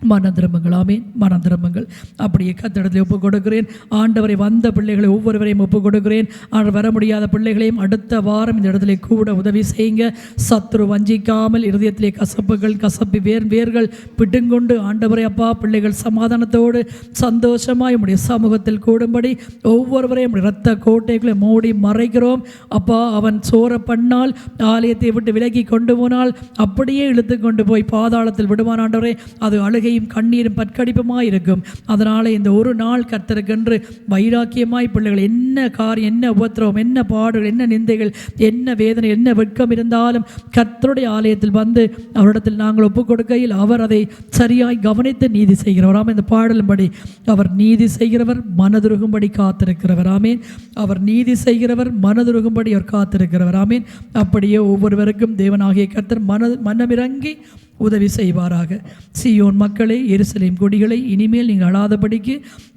மனம் திரும்புங்கள். ஆமீன். மனம் திரும்புங்கள். அப்படியே கர்த்தரிடத்தில் ஒப்புக் கொடுக்கிறேன். ஆண்டவரை வந்த பிள்ளைகளை ஒவ்வொருவரையும் ஒப்புக் கொடுக்கிறேன். ஆண்டவர் வர முடியாத பிள்ளைகளையும் அடுத்த வாரம் இந்த இடத்துல கூட உதவி செய்யுங்க. சத்துரு வஞ்சிக்காமல் இருதயத்திலே கசப்பு வேர்கள் பிடுங்கொண்டு ஆண்டவரை அப்பா பிள்ளைகள் சமாதானத்தோடு சந்தோஷமாய் உடைய சமூகத்தில் கூடும்படி ஒவ்வொருவரையும் இரத்த கோட்டைகளை மூடி மறைக்கிறோம். அப்பா அவன் சோர பண்ணால் ஆலயத்தை விட்டு விலகி கொண்டு போனால் அப்படியே இழுத்து கொண்டு போய் பாதாளத்தில் விடுவான். ஆண்டவரே, அது அழுகை கண்ணீரும் பற்கடிப்புமாய் இருக்கும். அதனால இந்த ஒரு நாள் கர்த்தருக்கென்று வைராக்கியமாய் பிள்ளைகள் என்ன காரியம், என்ன உபத்திரவம், என்ன பாடுகள், என்ன நிந்தைகள், என்ன வேதனை, என்ன வெட்கம் இருந்தாலும் கர்த்தருடைய ஆலயத்தில் வந்து அவரிடத்தில் நாங்கள் ஒப்புக் கொடுக்கையில் அவர் அதை சரியாய் கவனித்து நீதி செய்கிறவர். ஆமாம். இந்த பாடலும்படி அவர் நீதி செய்கிறவர், மனதுருகும்படி காத்திருக்கிறவர். ஆமேன். அவர் நீதி செய்கிறவர், மனதுருகும்படி அவர் காத்திருக்கிறவர். ஆமேன். அப்படியே ஒவ்வொருவருக்கும் தேவனாகிய கர்த்தர் மனமிறங்கி உதவி செய்வாராக. சீயோன் மக்களே, எருசலேம் கொடிகளை, இனிமேல் நீங்கள் அழாதபடிக்கு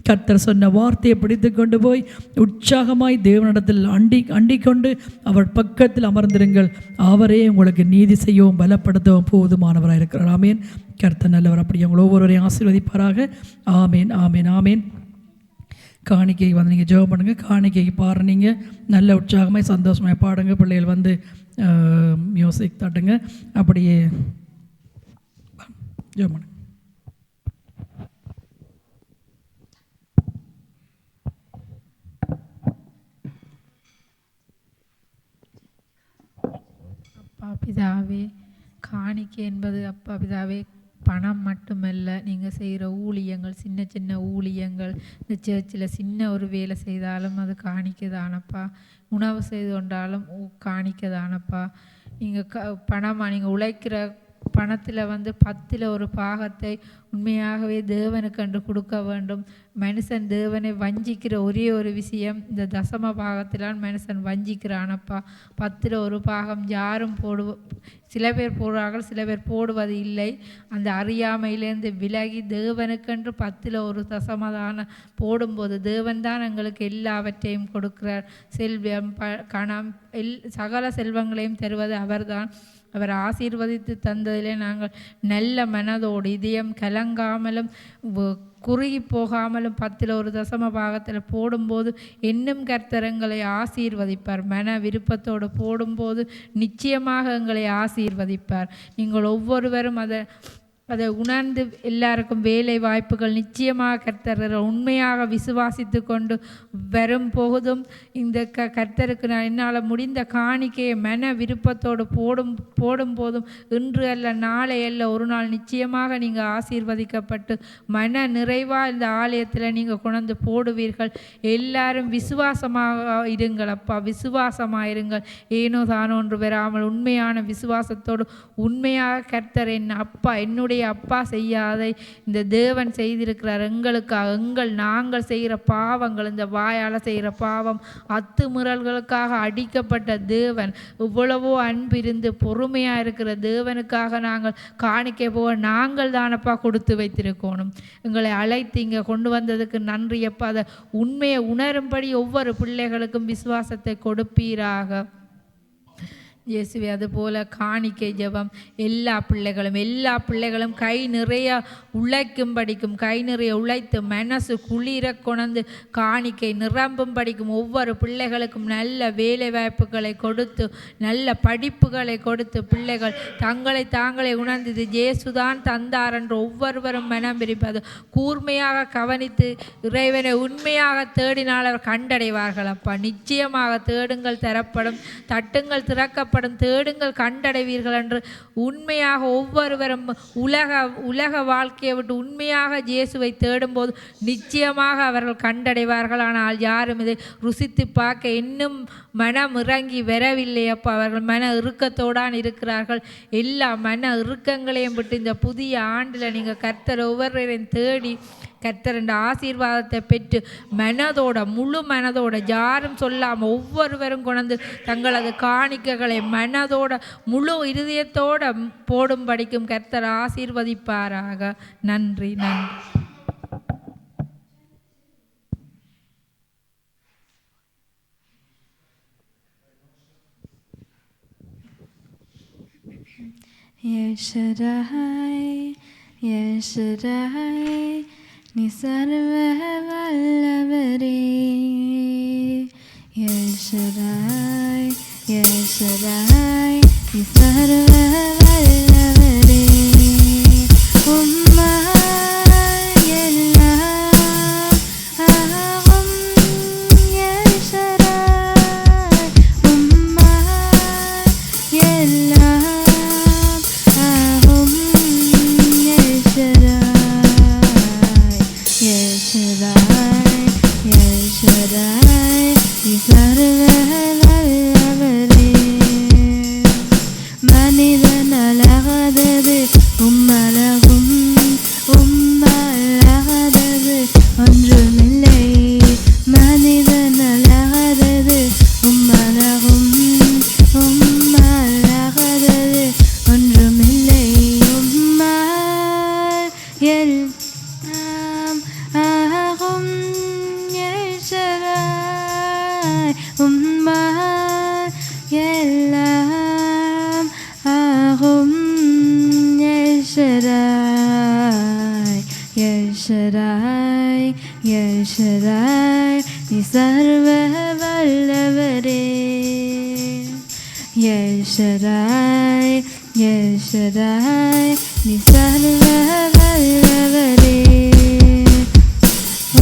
கர்த்தர் சொன்ன வார்த்தையை பிடித்து கொண்டு போய் உற்சாகமாய் தேவனிடத்தில் அண்டிக்கொண்டு அவர் பக்கத்தில் அமர்ந்திருங்கள். அவரே உங்களுக்கு நீதி செய்யவும் பலப்படுத்தவும் போதுமானவராக இருக்கிறார். ஆமேன். கர்த்தர் நல்லவர். அப்படி உங்கள் ஒவ்வொருவரையும் ஆசீர்வதிப்பாராக. ஆமேன், ஆமேன், ஆமேன். காணிக்கை வந்து நீங்கள் ஜெபம் பண்ணுங்கள். காணிக்கைக்கு பாருங்க, நல்ல உற்சாகமாய் சந்தோஷமாய் பாடுங்க. பிள்ளைகள் வந்து மியூசிக் தட்டுங்க. அப்படியே ஜெபம் பண்ணுங்க. அப்பா பிதாவே, காணிக்கை என்பது அப்பா பிதாவே பணம் மட்டுமல்ல, நீங்கள் செய்கிற ஊழியங்கள், சின்ன சின்ன ஊழியங்கள், இந்த சர்ச்சில் சின்ன ஒரு வேலை செய்தாலும் அது காணிக்கைதானப்பா. உணவு செய்து கொண்டாலும் காணிக்கைதானப்பா. நீங்கள் பணமாக நீங்கள் உழைக்கிற பணத்தில் வந்து 10ல் ஒரு பாகத்தை உண்மையாகவே தேவனுக்கு என்று கொடுக்க வேண்டும். மனுஷன் தேவனை வஞ்சிக்கிற ஒரே ஒரு விஷயம் இந்த தசம பாகத்திலான் மனுஷன் வஞ்சிக்கிறானப்பா. 10ல் ஒரு பாகம் யாரும் சில பேர் போடுவார்கள், சில பேர் போடுவது இல்லை. அந்த அறியாமையிலேருந்து விலகி தேவனுக்கென்று 10ல் ஒரு தசமதான போடும்போது தேவன் தான் எங்களுக்கு எல்லாவற்றையும் கொடுக்கிறார். செல்வம், கணம், சகல செல்வங்களையும் தருவது அவர்தான். அவர் ஆசீர்வதித்து தந்ததிலே நாங்கள் நல்ல மனதோடு இதயம் கலங்காமலும் குறுகி போகாமலும் 10ல் ஒரு தசம பாகத்தில் போடும்போது இன்னும் கர்த்தர் எங்களை ஆசீர்வதிப்பார். மன விருப்பத்தோடு போடும்போது நிச்சயமாக எங்களை ஆசீர்வதிப்பார். நீங்கள் ஒவ்வொருவரும் அதை உணர்ந்து எல்லாருக்கும் வேலை வாய்ப்புகள் நிச்சயமாக கர்த்தர் உண்மையாக விசுவாசித்து கொண்டு வரும் போதும் இந்த கர்த்தருக்கு நான் என்னால் முடிந்த காணிக்கையை மன விருப்பத்தோடு போடும்போதும் இன்று அல்ல நாளை அல்ல ஒரு நாள் நிச்சயமாக நீங்கள் ஆசீர்வதிக்கப்பட்டு மன நிறைவாக இந்த ஆலயத்தில் நீங்கள் கொண்டு போடுவீர்கள். எல்லாரும் விசுவாசமாக இருங்கள் அப்பா, விசுவாசமாக இருங்கள். ஏனோ தானோ ஒன்று பெறாமல் உண்மையான விசுவாசத்தோடு உண்மையாக கர்த்தர் என் அப்பா, என்னுடைய அப்பா செய்யாதை இந்த தேவன் செய்திருக்கிறார் எங்களுக்காக. நாங்கள் செய்கிற பாவங்கள், இந்த வாயால் செய்கிற பாவம், அத்துமுறல்களுக்காக அடிக்கப்பட்ட தேவன், இவ்வளவோ அன்பிருந்து பொறுமையாக இருக்கிற தேவனுக்காக நாங்கள் காணிக்கை போக நாங்கள் தானப்பா கொடுத்து வைத்திருக்கணும். எங்களை அழைத்து இங்கே கொண்டு வந்ததுக்கு நன்றி அப்பா. அதை உண்மையை உணரும்படி ஒவ்வொரு பிள்ளைகளுக்கும் விசுவாசத்தை கொடுப்பீராக இயேசுவே. அதுபோல் காணிக்கை ஜெபம் எல்லா பிள்ளைகளும் கை நிறைய உழைக்கும் படிக்கும், கை நிறைய உழைத்து மனசு குளிர கொணந்து காணிக்கை நிரம்பும் படிக்கும் ஒவ்வொரு பிள்ளைகளுக்கும் நல்ல வேலை வாய்ப்புகளை கொடுத்து நல்ல படிப்புகளை கொடுத்து பிள்ளைகள் தங்களை தாங்களே உணர்ந்தது இயேசுதான் தந்தார் என்று ஒவ்வொருவரும் மனம் பிரிப்பது கூர்மையாக கவனித்து இறைவனை உண்மையாக தேடினால் அவர் கண்டடைவார்கள் அப்பா. நிச்சயமாக தேடுங்கள் தரப்படும், தட்டுங்கள் திறக்கப்படும் காணப்படும், தேடுங்கள் கண்டடைவீர்கள் என்று உண்மையாக ஒவ்வொருவரும் உலக வாழ்க்கையை விட்டு உண்மையாக இயேசுவை தேடும்போது நிச்சயமாக அவர்கள் கண்டடைவார்கள். ஆனால் யாரும் இதை ருசித்து பார்க்க இன்னும் மனம் இறங்கி வரவில்லை. அப்போ அவர்கள் மன இறுக்கத்தோடான் இருக்கிறார்கள். எல்லா மன இறுக்கங்களையும் விட்டு இந்த புதிய ஆண்டில் நீங்கள் கர்த்தர் ஒவ்வொருவரையும் தேடி கர்த்தர் என்ற ஆசீர்வாதத்தை பெற்று மனதோட முழு மனதோட யாரும் சொல்லாமல் ஒவ்வொருவரும் கொண்டு தங்களது காணிக்கைகளை மனதோட முழு இருதயத்தோட போடும்படிக்கும் கர்த்தர் ஆசீர்வதிப்பாராக. நன்றி நன்றி. நீ சர்வ வல்லவரே. யேசுராய் யேசுராய் நீ சர்வ வல்லவரே. உம்மால் எல்லாம் ஆகும். யேசுராய் உம்மால் எல்லாம் ஆகும். யேசுராய் யேசுராய் யேசுராய் நீ சர்வ வல்லவரே. மனிதனலாகாதது உம்மழகும், உம்மழகாதது ஒன்றுமில்லை. மனிதனலாகாதது உம்மழகும், உம்மழகாதது ஒன்றுமில்லை. உம்மால் எல்லாம் ஆகும். யேசுராய் உம்மால் எல்லாம் ஆகும். யேசுராய் யேசுராய் யேசுராய் நீ சர்வ வல்லவரே. யேசுராய் யேசுராய் நீ சர்வ வல்லவரே.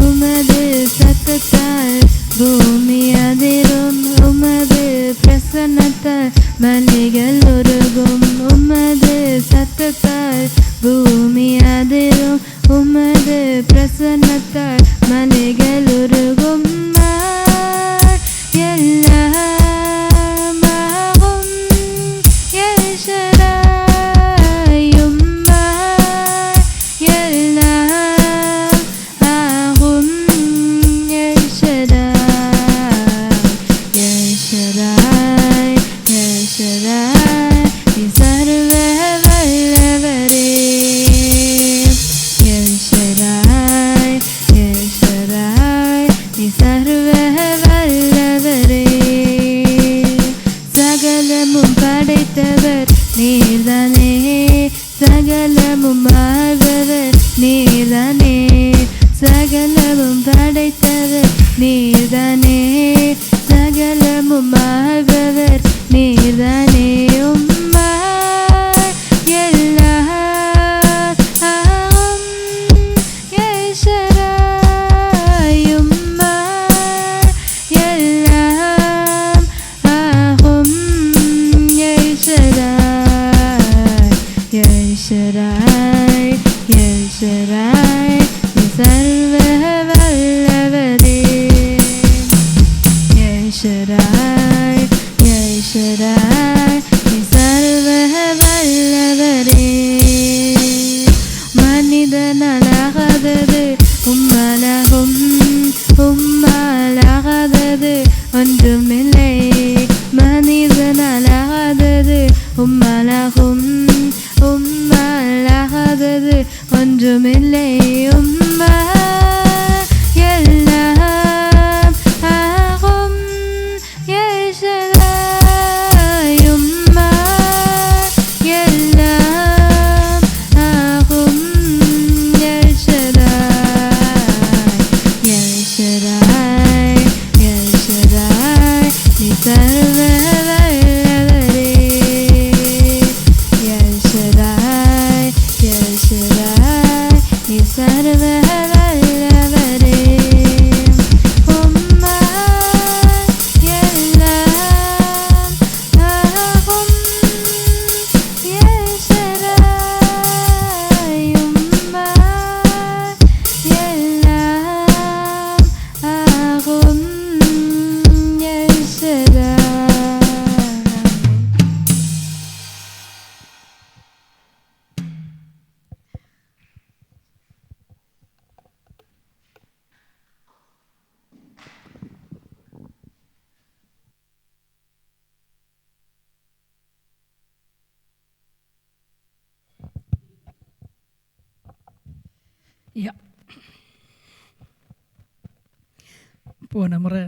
உமது சத்தத்தால் பூமி அதிரும், உமது பிரசன்னத்தால் மலைகள் உருகும். உமது சத்தத்தால் பூமி அதிரும், உமது பிரசன்னத்தால் மலைகள் உருகும். எல்லாம் ஆகும். யேசுராய் உம்மால் எல்லாம் ஆகும். யேசுராய் யேசுராய் யேசுராய் நீ சர்வ வல்லவரே. யேசுராய் யேசுராய் நீ சர்வ வல்லவரே. சகலமும் படைத்தவர் நீர்தானே, சகலமும் ஆள்பவர் நீர்தானே. சகலமும் படைத்தவர் நீர்தானே, சகலமும் ஆள்பவர் நீர்தானே. உம்மால் எல்லாம் ஆகும். யேசுராய் உம்மால் எல்லாம் ஆகும். யேசுராய் யேசுராய் யேசுராய் நீ சர்வ வல்லவரே. யேசுராய் யேசுராய் நீ சர்வ வல்லவரே. மனிதனலாகாதது உம்மழகும், உம்மழகாதது ஒன்றுமில்லை. மனிதனலாகாதது உம்மழகும், உம்மழகாதது ஒன்றுமில்லை. உம்மால் எல்லாம் ஆகும். யேசுராய் உம்மால் எல்லாம் ஆகும். யேசுராய் யேசுராய் யேசுராய் யா போன முறை